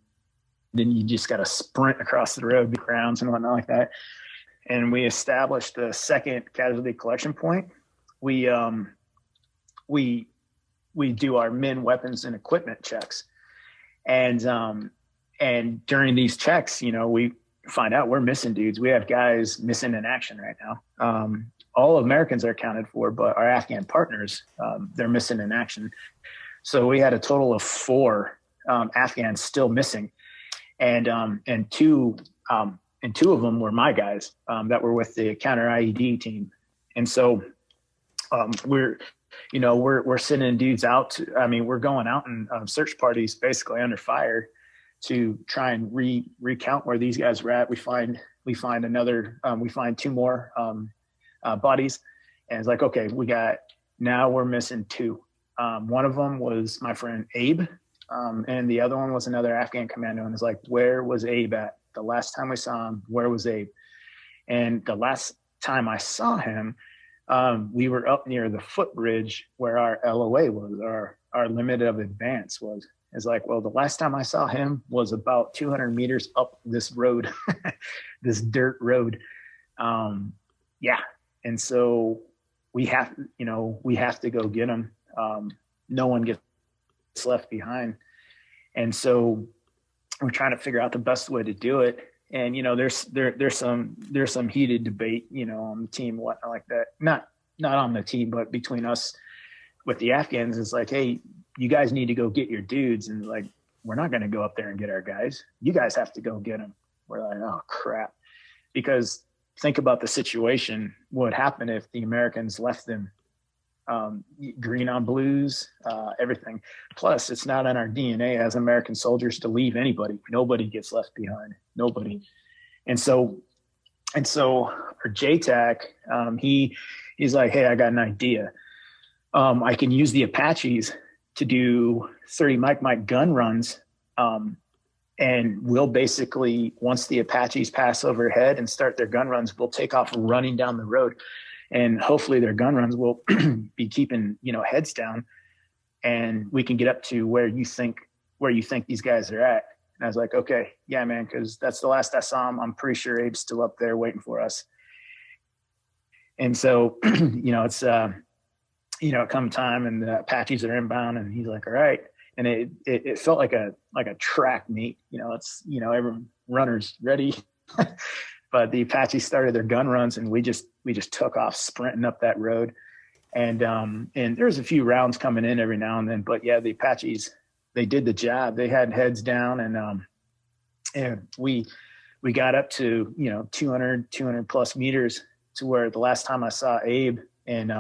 then you just got to sprint across the road, the grounds and whatnot like that. And we established the second casualty collection point. We do our men, weapons, and equipment checks. And during these checks, we find out we're missing dudes. We have guys missing in action right now. All Americans are accounted for, but our Afghan partners, they're missing in action. So we had a total of 4 Afghans still missing. And two of them were my guys that were with the counter IED team. And so we're sending dudes out. We're going out in search parties basically under fire to try and recount where these guys were at. We find 2 more bodies, and it's like, okay, we're missing 2. One of them was my friend Abe, and the other one was another Afghan commando. And it's like, where was Abe at? The last time we saw him, where was Abe? And the last time I saw him, we were up near the footbridge where our LOA was, our limit of advance was. It's like, well, the last time I saw him was about 200 meters up this road, this dirt road. Yeah. And so we have to go get him. No one gets left behind. And so we're trying to figure out the best way to do it. And, there's some heated debate, on the team, whatnot like that. Not on the team, but between us with the Afghans. It's like, hey, you guys need to go get your dudes. And like, we're not going to go up there and get our guys. You guys have to go get them. We're like, oh crap. Because think about the situation. What would happen if the Americans left them green on blues, everything. Plus, it's not in our DNA as American soldiers to leave anybody. Nobody gets left behind. Nobody. And so our JTAC, he's like, hey, I got an idea. I can use the Apaches to do 30 Mike gun runs. And we'll basically, once the Apaches pass overhead and start their gun runs, we'll take off running down the road. And hopefully their gun runs will be keeping, heads down, and we can get up to where you think these guys are at. And I was like, okay, yeah, man, because that's the last I saw him. I'm pretty sure Abe's still up there waiting for us. And so, it's, come time and the Apaches are inbound, and he's like, all right. And it felt like a track meet, every runner's ready. But the Apaches started their gun runs, and we just took off sprinting up that road. And there's a few rounds coming in every now and then, but yeah, the Apaches, they did the job. They had heads down, and we got up to 200 plus meters to where the last time I saw Abe, and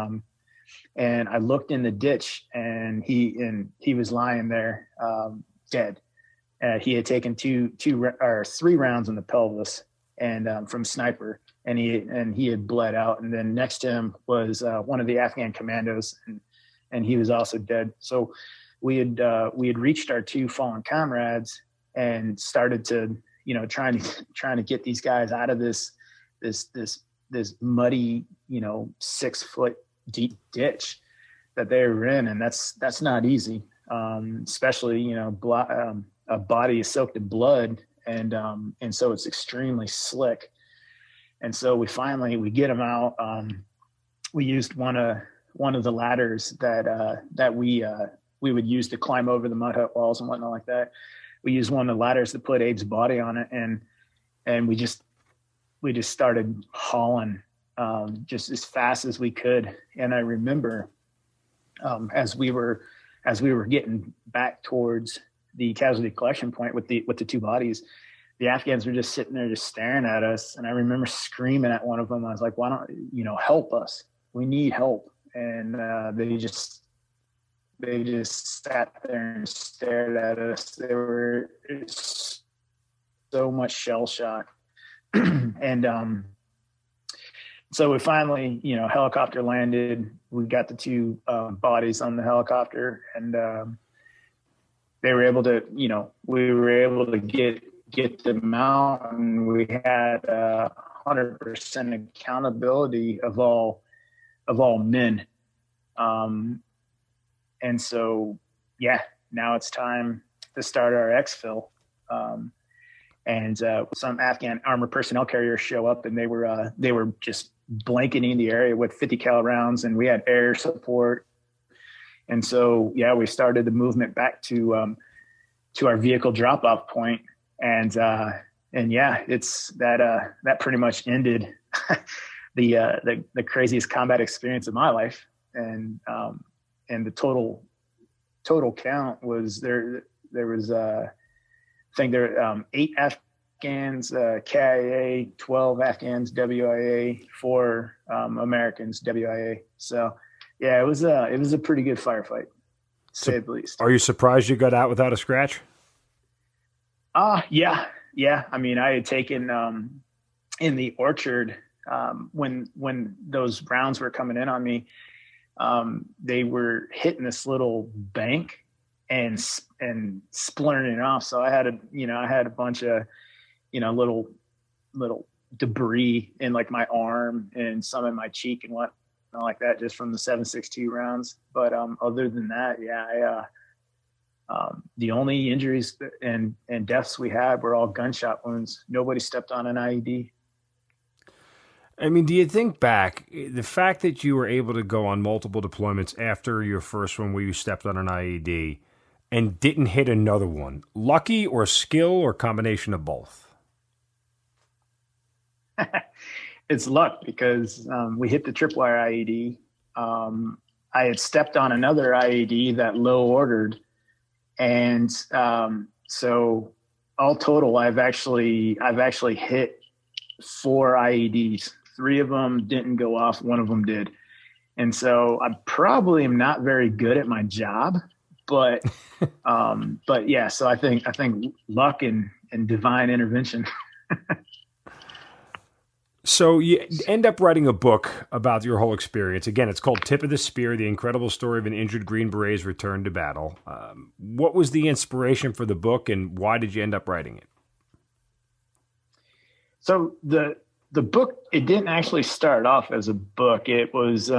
I looked in the ditch, and he was lying there dead. He had taken 3 rounds in the pelvis, and from sniper, and he had bled out. And then next to him was one of the Afghan commandos, and he was also dead. So we had reached our 2 fallen comrades and started to trying to get these guys out of this muddy 6 foot deep ditch that they were in. And that's not easy, especially a body is soaked in blood, and so it's extremely slick. And so we get them out. We used one of the ladders that we would use to climb over the mud hut walls and whatnot like that. We used one of the ladders to put Abe's body on it, and we just started hauling just as fast as we could. And I remember as we were getting back towards the casualty collection point with the 2 bodies, the Afghans were just sitting there just staring at us. And I remember screaming at one of them. I was like, why don't help us? We need help. And they just sat there and stared at us. They were so much shell shock. And so we finally, helicopter landed. We got the 2 bodies on the helicopter, and they were able to, we were able to get them out. And we had 100% accountability of all men. And so, yeah, now it's time to start our exfil. Some Afghan armored personnel carriers show up, and they were just blanketing the area with 50 cal rounds, and we had air support. And so, yeah, we started the movement back to our vehicle drop off point. And yeah, it's that pretty much ended the craziest combat experience of my life. And the total count was there was I think there 8 Afghans KIA, 12 Afghans WIA, 4 Americans WIA. So yeah, it was a pretty good firefight, to say the least. Are you surprised you got out without a scratch? Yeah. I mean, I had taken in the orchard when those rounds were coming in on me. They were hitting this little bank and splintering off. So I had a bunch of little debris in like my arm and some in my cheek and what like that, just from the 7.62 rounds. But other than that, yeah, the only injuries and deaths we had were all gunshot wounds. Nobody stepped on an IED. I mean, do you think back, the fact that you were able to go on multiple deployments after your first one where you stepped on an IED and didn't hit another one, lucky or skill or combination of both? It's luck, because we hit the tripwire IED. I had stepped on another IED that low ordered. And so all total, I've actually hit 4 IEDs. 3 of them didn't go off. 1 of them did. And so I probably am not very good at my job, but yeah, so I think luck and divine intervention. So you end up writing a book about your whole experience. Again, it's called Tip of the Spear, The Incredible Story of an Injured Green Beret's Return to Battle. What was the inspiration for the book, and why did you end up writing it? So the book, it didn't actually start off as a book. It was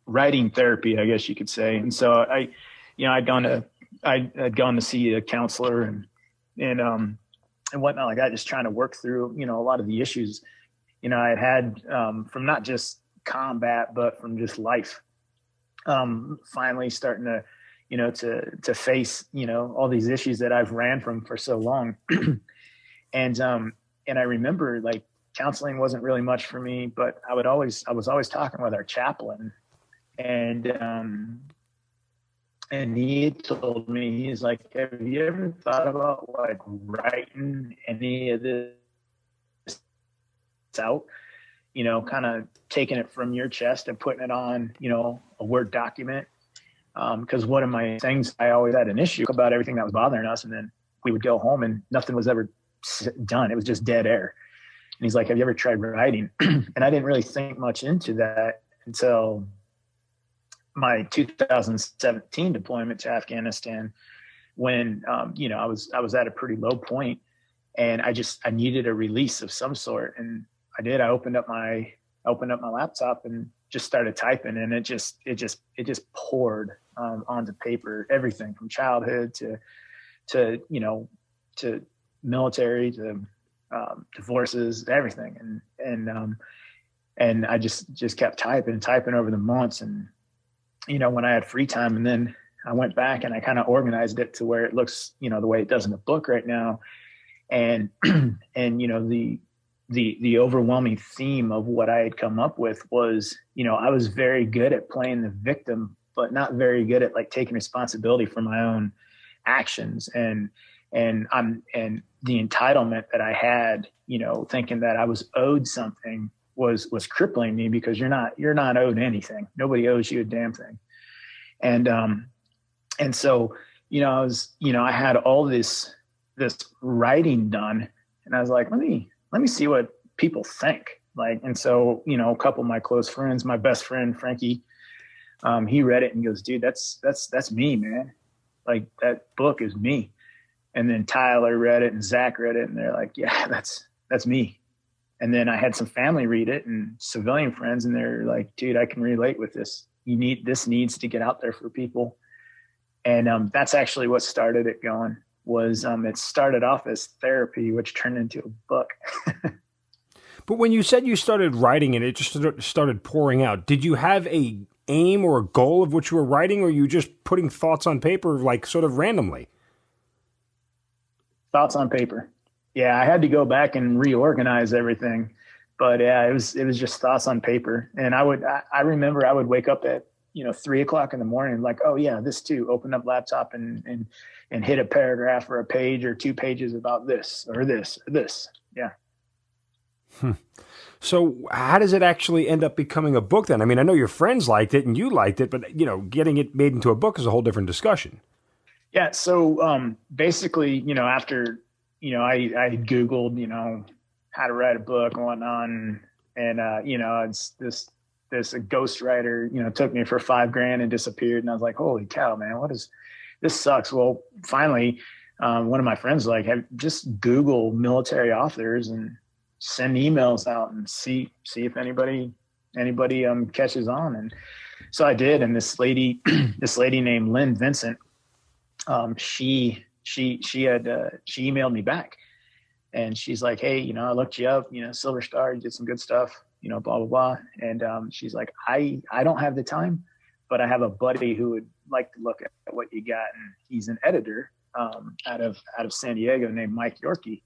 writing therapy, I guess you could say. And so I'd gone to see a counselor and whatnot like that, just trying to work through, a lot of the issues, I had from not just combat, but from just life. Finally starting to face, all these issues that I've ran from for so long. And I remember, like, counseling wasn't really much for me, but I was always talking with our chaplain, and he had told me, he's like, have you ever thought about like writing any of this out, kind of taking it from your chest and putting it on, a Word document? Because one of my things, I always had an issue about everything that was bothering us. And then we would go home and nothing was ever done. It was just dead air. And he's like, have you ever tried writing? And I didn't really think much into that until my 2017 deployment to Afghanistan, when, I was at a pretty low point, and I needed a release of some sort. And I did. I opened up my laptop and just started typing, and it just poured onto paper, everything from childhood to military, to divorces, everything. And I just kept typing over the months. And, when I had free time, and then I went back and I kind of organized it to where it looks, the way it does in the book right now. And, the overwhelming theme of what I had come up with was, I was very good at playing the victim, but not very good at like taking responsibility for my own actions. And the entitlement that I had, thinking that I was owed something was crippling me, because you're not owed anything. Nobody owes you a damn thing. And so, I had all this writing done, and I was like, let me see what people think. Like, and so, a couple of my close friends, my best friend, Frankie, he read it and goes, dude, that's me, man. Like, that book is me. And then Tyler read it and Zach read it, and they're like, yeah, that's me. And then I had some family read it and civilian friends, and they're like, dude, I can relate with this. This needs to get out there for people. And that's actually what started it going. It started off as therapy, which turned into a book. But when you said you started writing it just started pouring out, did you have a aim or a goal of what you were writing, or were you just putting thoughts on paper, like sort of randomly? Thoughts on paper. Yeah, I had to go back and reorganize everything. But yeah, it was just thoughts on paper. And I remember I would wake up at 3:00 in the morning, like, oh yeah, this too, open up laptop and hit a paragraph or a page or 2 pages about this or this or this. Yeah. So how does it actually end up becoming a book then? I mean, I know your friends liked it and you liked it, but getting it made into a book is a whole different discussion. Yeah. So basically, after I Googled, how to write a book and whatnot, and it's this ghostwriter, took me for $5,000 and disappeared, and I was like, holy cow, man, this sucks. Well, finally, one of my friends was like, just Google military authors and send emails out and see if anybody catches on. And so I did. And this lady named Lynn Vincent, she emailed me back, and she's like, hey, I looked you up, Silver Star, you did some good stuff, blah, blah, blah. And she's like, I don't have the time, but I have a buddy who would like to look at what you got. And he's an editor out of San Diego named Mike Yorkie.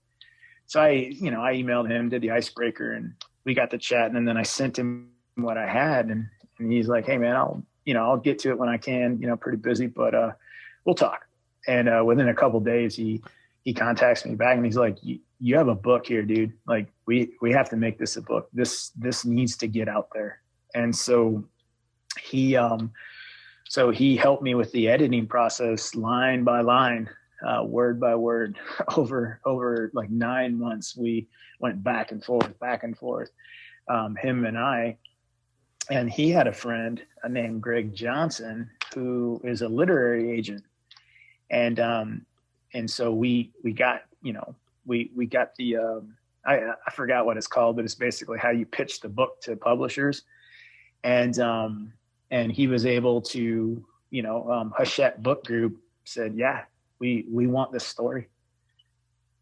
So I emailed him, did the icebreaker, and we got to chat. And then I sent him what I had, and he's like, hey man, I'll get to it when I can, pretty busy, but we'll talk. And within a couple of days, he contacts me back, and he's like, you have a book here, dude. Like we have to make this a book. This needs to get out there. And so he helped me with the editing process, line by line, word by word, over like 9 months. We went back and forth, him and I. And he had a friend named Greg Johnson, who is a literary agent. And so we got the, I forgot what it's called, but it's basically how you pitch the book to publishers. And he was able to, Hachette Book Group said, yeah, we want this story.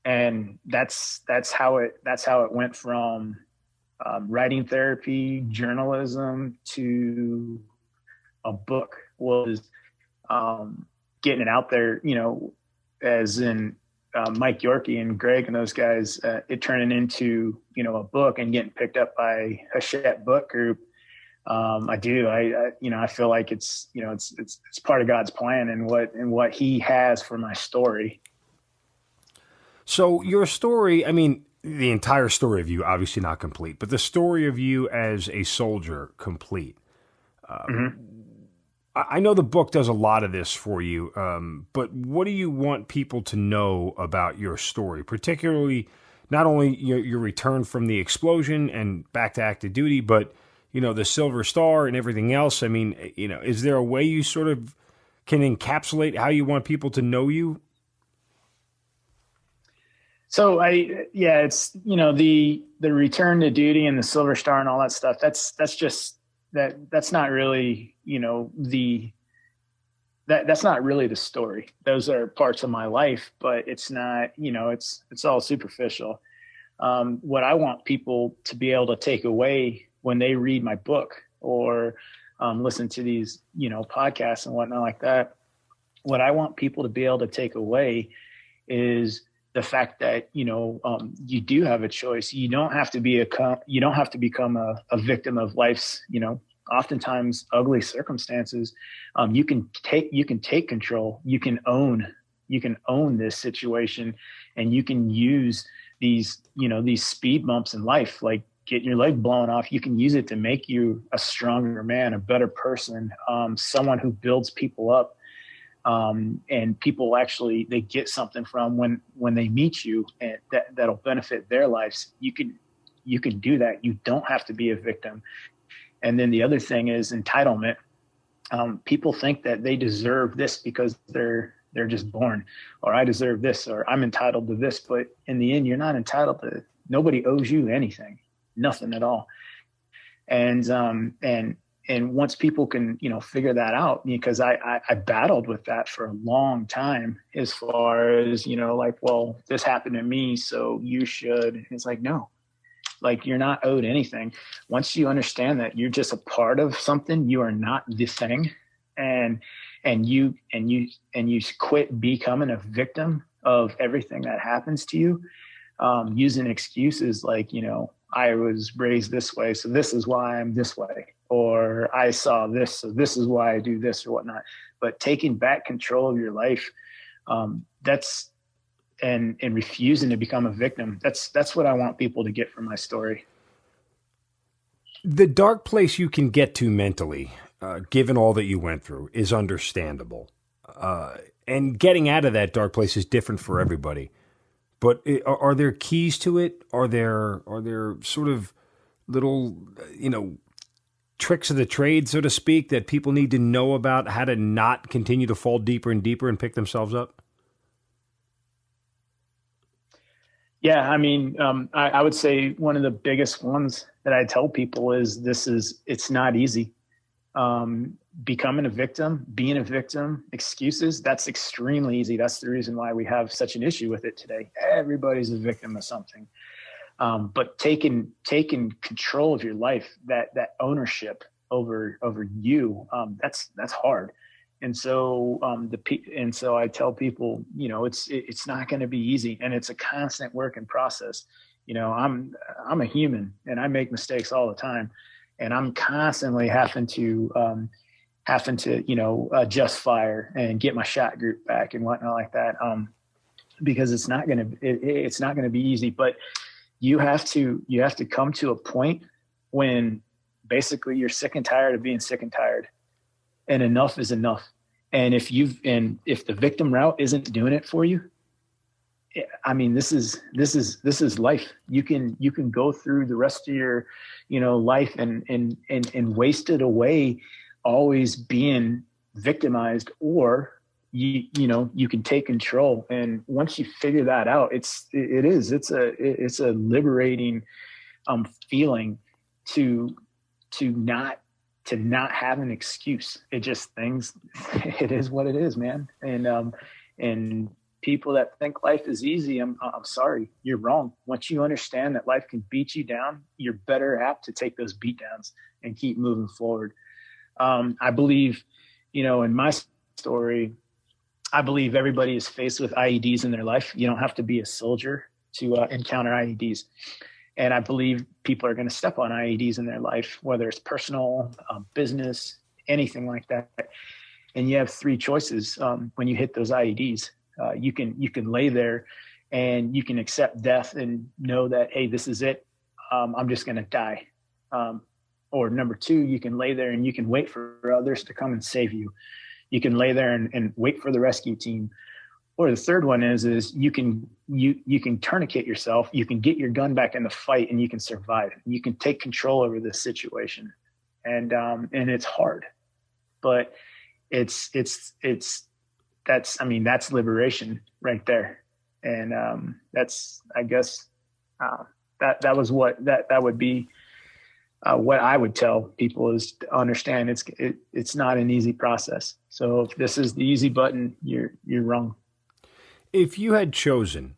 And that's how it went from writing therapy, journalism, to a book. Was getting it out there, as in Mike Yorkie and Greg and those guys, it turning into, a book and getting picked up by Hachette Book Group. I feel like it's part of God's plan and what he has for my story. So your story, I mean, the entire story of you, obviously not complete, but the story of you as a soldier, complete. I know the book does a lot of this for you, but what do you want people to know about your story, particularly not only your return from the explosion and back to active duty, but, the Silver Star and everything else? I mean, is there a way you sort of can encapsulate how you want people to know you? So it's, the return to duty and the Silver Star and all that stuff. That's not really, that's not really the story. Those are parts of my life, but it's not, it's all superficial. What I want people to be able to take away when they read my book or listen to these, podcasts and whatnot like that, what I want people to be able to take away is the fact that, you do have a choice. You don't have to become a victim of life's, oftentimes ugly circumstances. You can take control. You can own this situation, and you can use these speed bumps in life, like getting your leg blown off. You can use it to make you a stronger man, a better person, someone who builds people up. And people actually, they get something from when they meet you, and that'll benefit their lives. You can do that. You don't have to be a victim. And then the other thing is entitlement. People think that they deserve this because they're just born, or I deserve this, or I'm entitled to this. But in the end, you're not entitled to Nobody owes you anything, nothing at all. And once people can, figure that out, because I battled with that for a long time, as far as, like, well, this happened to me, so you should. And it's like, no, like, you're not owed anything. Once you understand that you're just a part of something, you are not the thing. And you quit becoming a victim of everything that happens to you, using excuses like, I was raised this way, so this is why I'm this way, or I saw this, so this is why I do this, or whatnot. But taking back control of your life, that's and refusing to become a victim. That's what I want people to get from my story. The dark place you can get to mentally, given all that you went through, is understandable. And getting out of that dark place is different for everybody. But are there keys to it? Are there sort of little, tricks of the trade, so to speak, that people need to know about how to not continue to fall deeper and deeper and pick themselves up? Yeah, I mean, I would say one of the biggest ones that I tell people is it's not easy. Becoming a victim, being a victim, excuses, that's extremely easy. That's the reason why we have such an issue with it today. Everybody's a victim of something. But taking control of your life, that ownership over you, that's hard. And so I tell people, it's not going to be easy, and it's a constant work in process. I'm a human, and I make mistakes all the time, and I'm constantly having to adjust fire and get my shot group back and whatnot like that. Because it's not going to be easy, but you have to come to a point when basically you're sick and tired of being sick and tired, and enough is enough. And if the victim route isn't doing it for you, I mean, this is life. You can go through the rest of your, life and waste it away, always being victimized, or you can take control. And once you figure that out, it's a liberating feeling to not have an excuse. It is what it is, man. And people that think life is easy, I'm sorry, you're wrong. Once you understand that life can beat you down, you're better apt to take those beat downs and keep moving forward. I believe, in my story, I believe everybody is faced with IEDs in their life. You don't have to be a soldier to encounter IEDs. And I believe people are going to step on IEDs in their life, whether it's personal, business, anything like that. And you have three choices when you hit those IEDs. You can lay there and you can accept death and know that, hey, this is it. I'm just going to die. Or number two, you can lay there and you can wait for others to come and save you. You can lay there and wait for the rescue team. Or the third one is you can tourniquet yourself. You can get your gun back in the fight, and you can survive. You can take control over this situation, and it's hard, but that's liberation right there. And that's, I guess, that was what that would be. What I would tell people is to understand it's not an easy process. So if this is the easy button, you're wrong. If you had chosen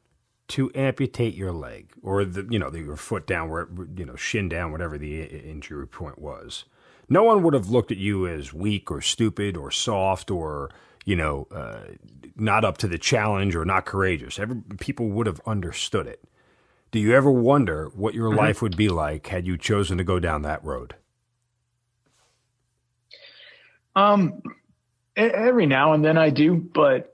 to amputate your leg, or your foot down, where shin down, whatever the injury point was, no one would have looked at you as weak or stupid or soft or not up to the challenge or not courageous. People would have understood it. Do you ever wonder what your life would be like had you chosen to go down that road? Every now and then I do, but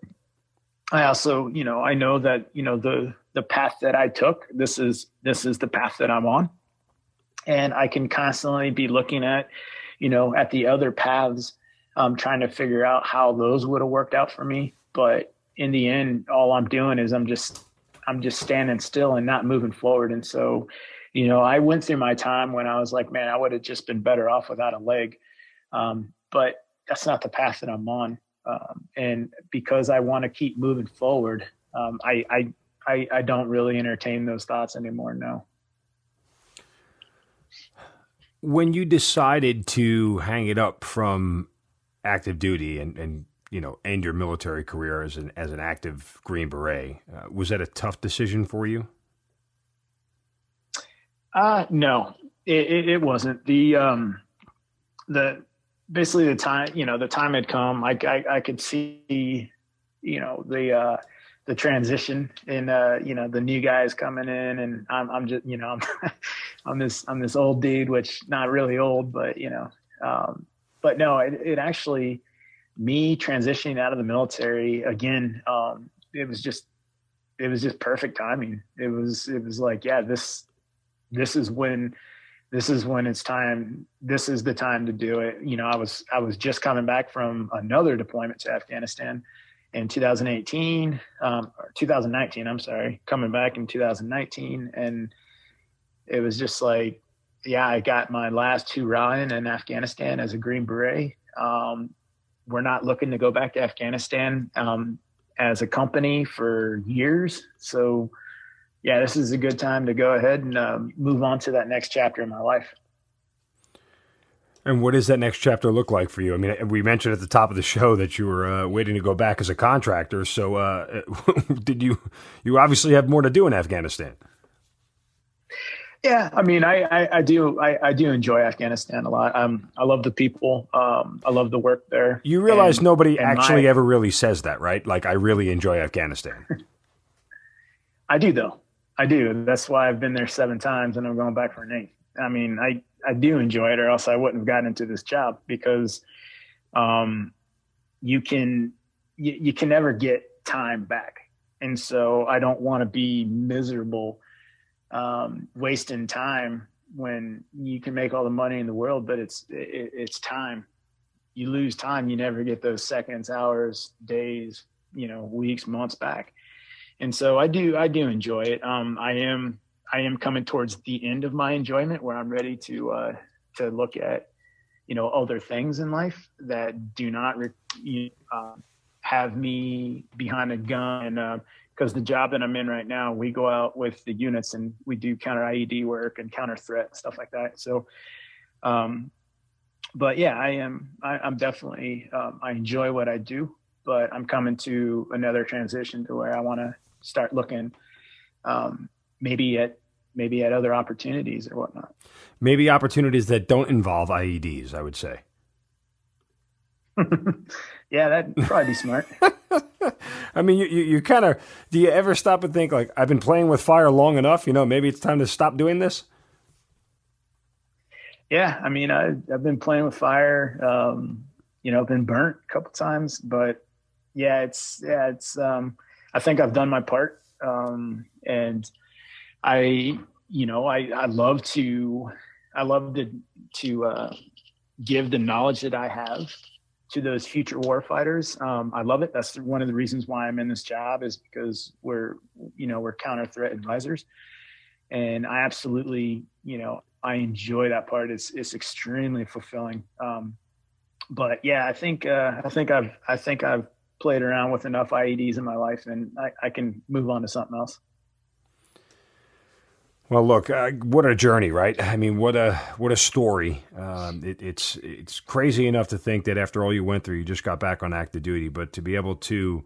I also, I know that, the path that I took, this is the path that I'm on. And I can constantly be looking at, at the other paths, trying to figure out how those would have worked out for me. But in the end, all I'm doing is I'm just standing still and not moving forward. And so, I went through my time when I was like, man, I would have just been better off without a leg. But that's not the path that I'm on. And because I want to keep moving forward, I I don't really entertain those thoughts anymore. No. When you decided to hang it up from active duty and end your military career as an active Green Beret, was that a tough decision for you? No, it wasn't. Basically the time, the time had come. I could see, the transition in, the new guys coming in, and I'm just, I'm this old dude, which not really old, but, but no, it actually, me transitioning out of the military again, it was just perfect timing. It was like, yeah, this is when it's time. This is the time to do it. I was just coming back from another deployment to Afghanistan in 2018, or 2019, I'm sorry, coming back in 2019. And it was just like, yeah, I got my last 2 Ryan in Afghanistan as a Green Beret. We're not looking to go back to Afghanistan, as a company for years. So yeah, this is a good time to go ahead and move on to that next chapter in my life. And what does that next chapter look like for you? I mean, we mentioned at the top of the show that you were waiting to go back as a contractor. So did you obviously have more to do in Afghanistan? Yeah, I mean, I do enjoy Afghanistan a lot. I love the people. I love the work there. You realize nobody actually ever really says that, right? Like, I really enjoy Afghanistan. I do, though. I do. That's why I've been there 7 times and I'm going back for an 8th. I mean, I do enjoy it, or else I wouldn't have gotten into this job, because you can never get time back. And so I don't want to be miserable wasting time when you can make all the money in the world, but it's time. You lose time, you never get those seconds, hours, days, weeks, months back. And so I do enjoy it. I am coming towards the end of my enjoyment, where I'm ready to look at, other things in life that do not have me behind a gun. And because the job that I'm in right now, we go out with the units and we do counter IED work and counter threat, stuff like that. So, but yeah, I'm definitely, I enjoy what I do, but I'm coming to another transition to where I want to start looking, maybe at other opportunities or whatnot. Maybe opportunities that don't involve IEDs, I would say. Yeah, that'd probably be smart. I mean, you kind of, do you ever stop and think, like, I've been playing with fire long enough, maybe it's time to stop doing this? Yeah, I mean, I've been playing with fire, I've been burnt a couple times, but yeah, it's I think I've done my part. And I love to give the knowledge that I have to those future warfighters. I love it. That's one of the reasons why I'm in this job, is because we're counter threat advisors, and I absolutely, I enjoy that part. It's extremely fulfilling. But yeah, I think I've played around with enough IEDs in my life, and I can move on to something else. Well, look, what a journey, right? I mean, what a story. It's crazy enough to think that after all you went through, you just got back on active duty, but to be able to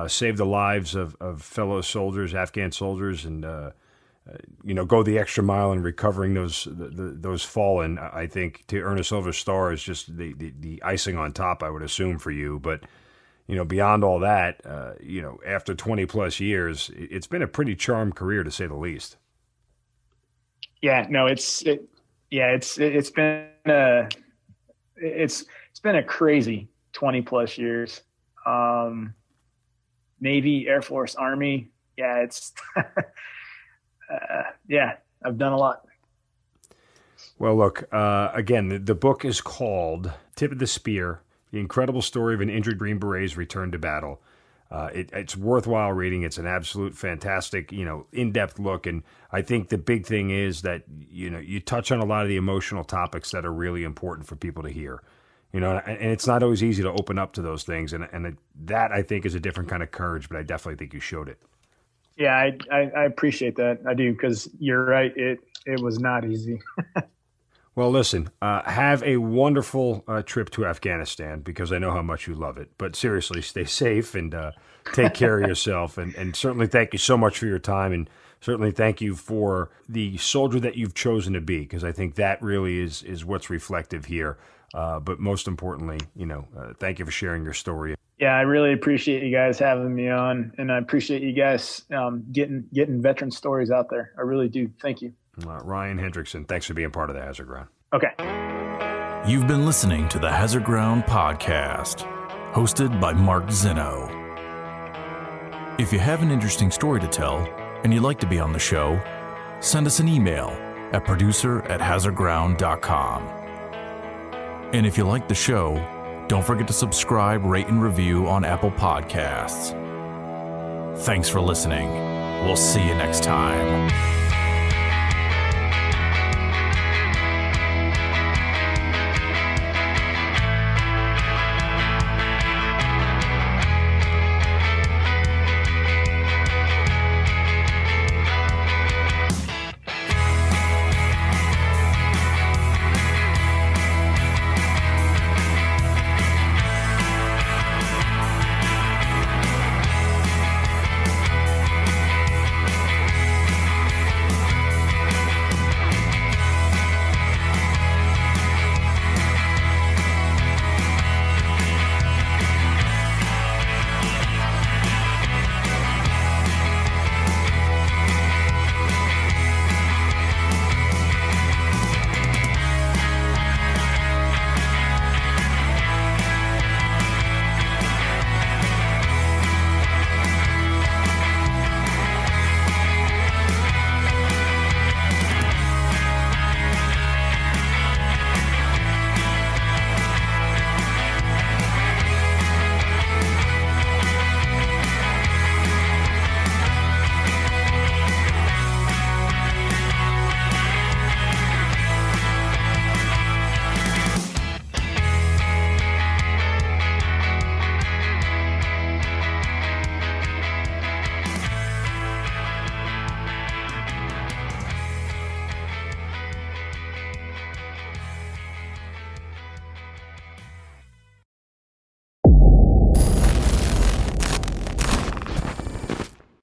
save the lives of fellow soldiers, Afghan soldiers, and go the extra mile in recovering those fallen, I think to earn a Silver Star is just the icing on top, I would assume, for you. But beyond all that, after 20 plus years, it's been a pretty charmed career, to say the least. Yeah, no, it's been a crazy 20 plus years. Navy, Air Force, Army. Yeah, it's I've done a lot. Well, look, again, the book is called Tip of the Spear: The Incredible Story of an Injured Green Beret's Return to Battle. It's worthwhile reading. It's an absolute fantastic, in-depth look. And I think the big thing is that, you touch on a lot of the emotional topics that are really important for people to hear, and it's not always easy to open up to those things. And that, I think, is a different kind of courage, but I definitely think you showed it. Yeah, I appreciate that. I do, because you're right. It was not easy. Well, listen, have a wonderful trip to Afghanistan, because I know how much you love it. But seriously, stay safe and take care of yourself. And certainly thank you so much for your time. And certainly thank you for the soldier that you've chosen to be, because I think that really is what's reflective here. But most importantly, thank you for sharing your story. Yeah, I really appreciate you guys having me on, and I appreciate you guys getting veteran stories out there. I really do. Thank you. Ryan Hendrickson, thanks for being part of the Hazard Ground. Okay. You've been listening to the Hazard Ground podcast, hosted by Mark Zinno. If you have an interesting story to tell and you'd like to be on the show, send us an email at producer@hazardground.com. And if you like the show, don't forget to subscribe, rate, and review on Apple Podcasts. Thanks for listening. We'll see you next time.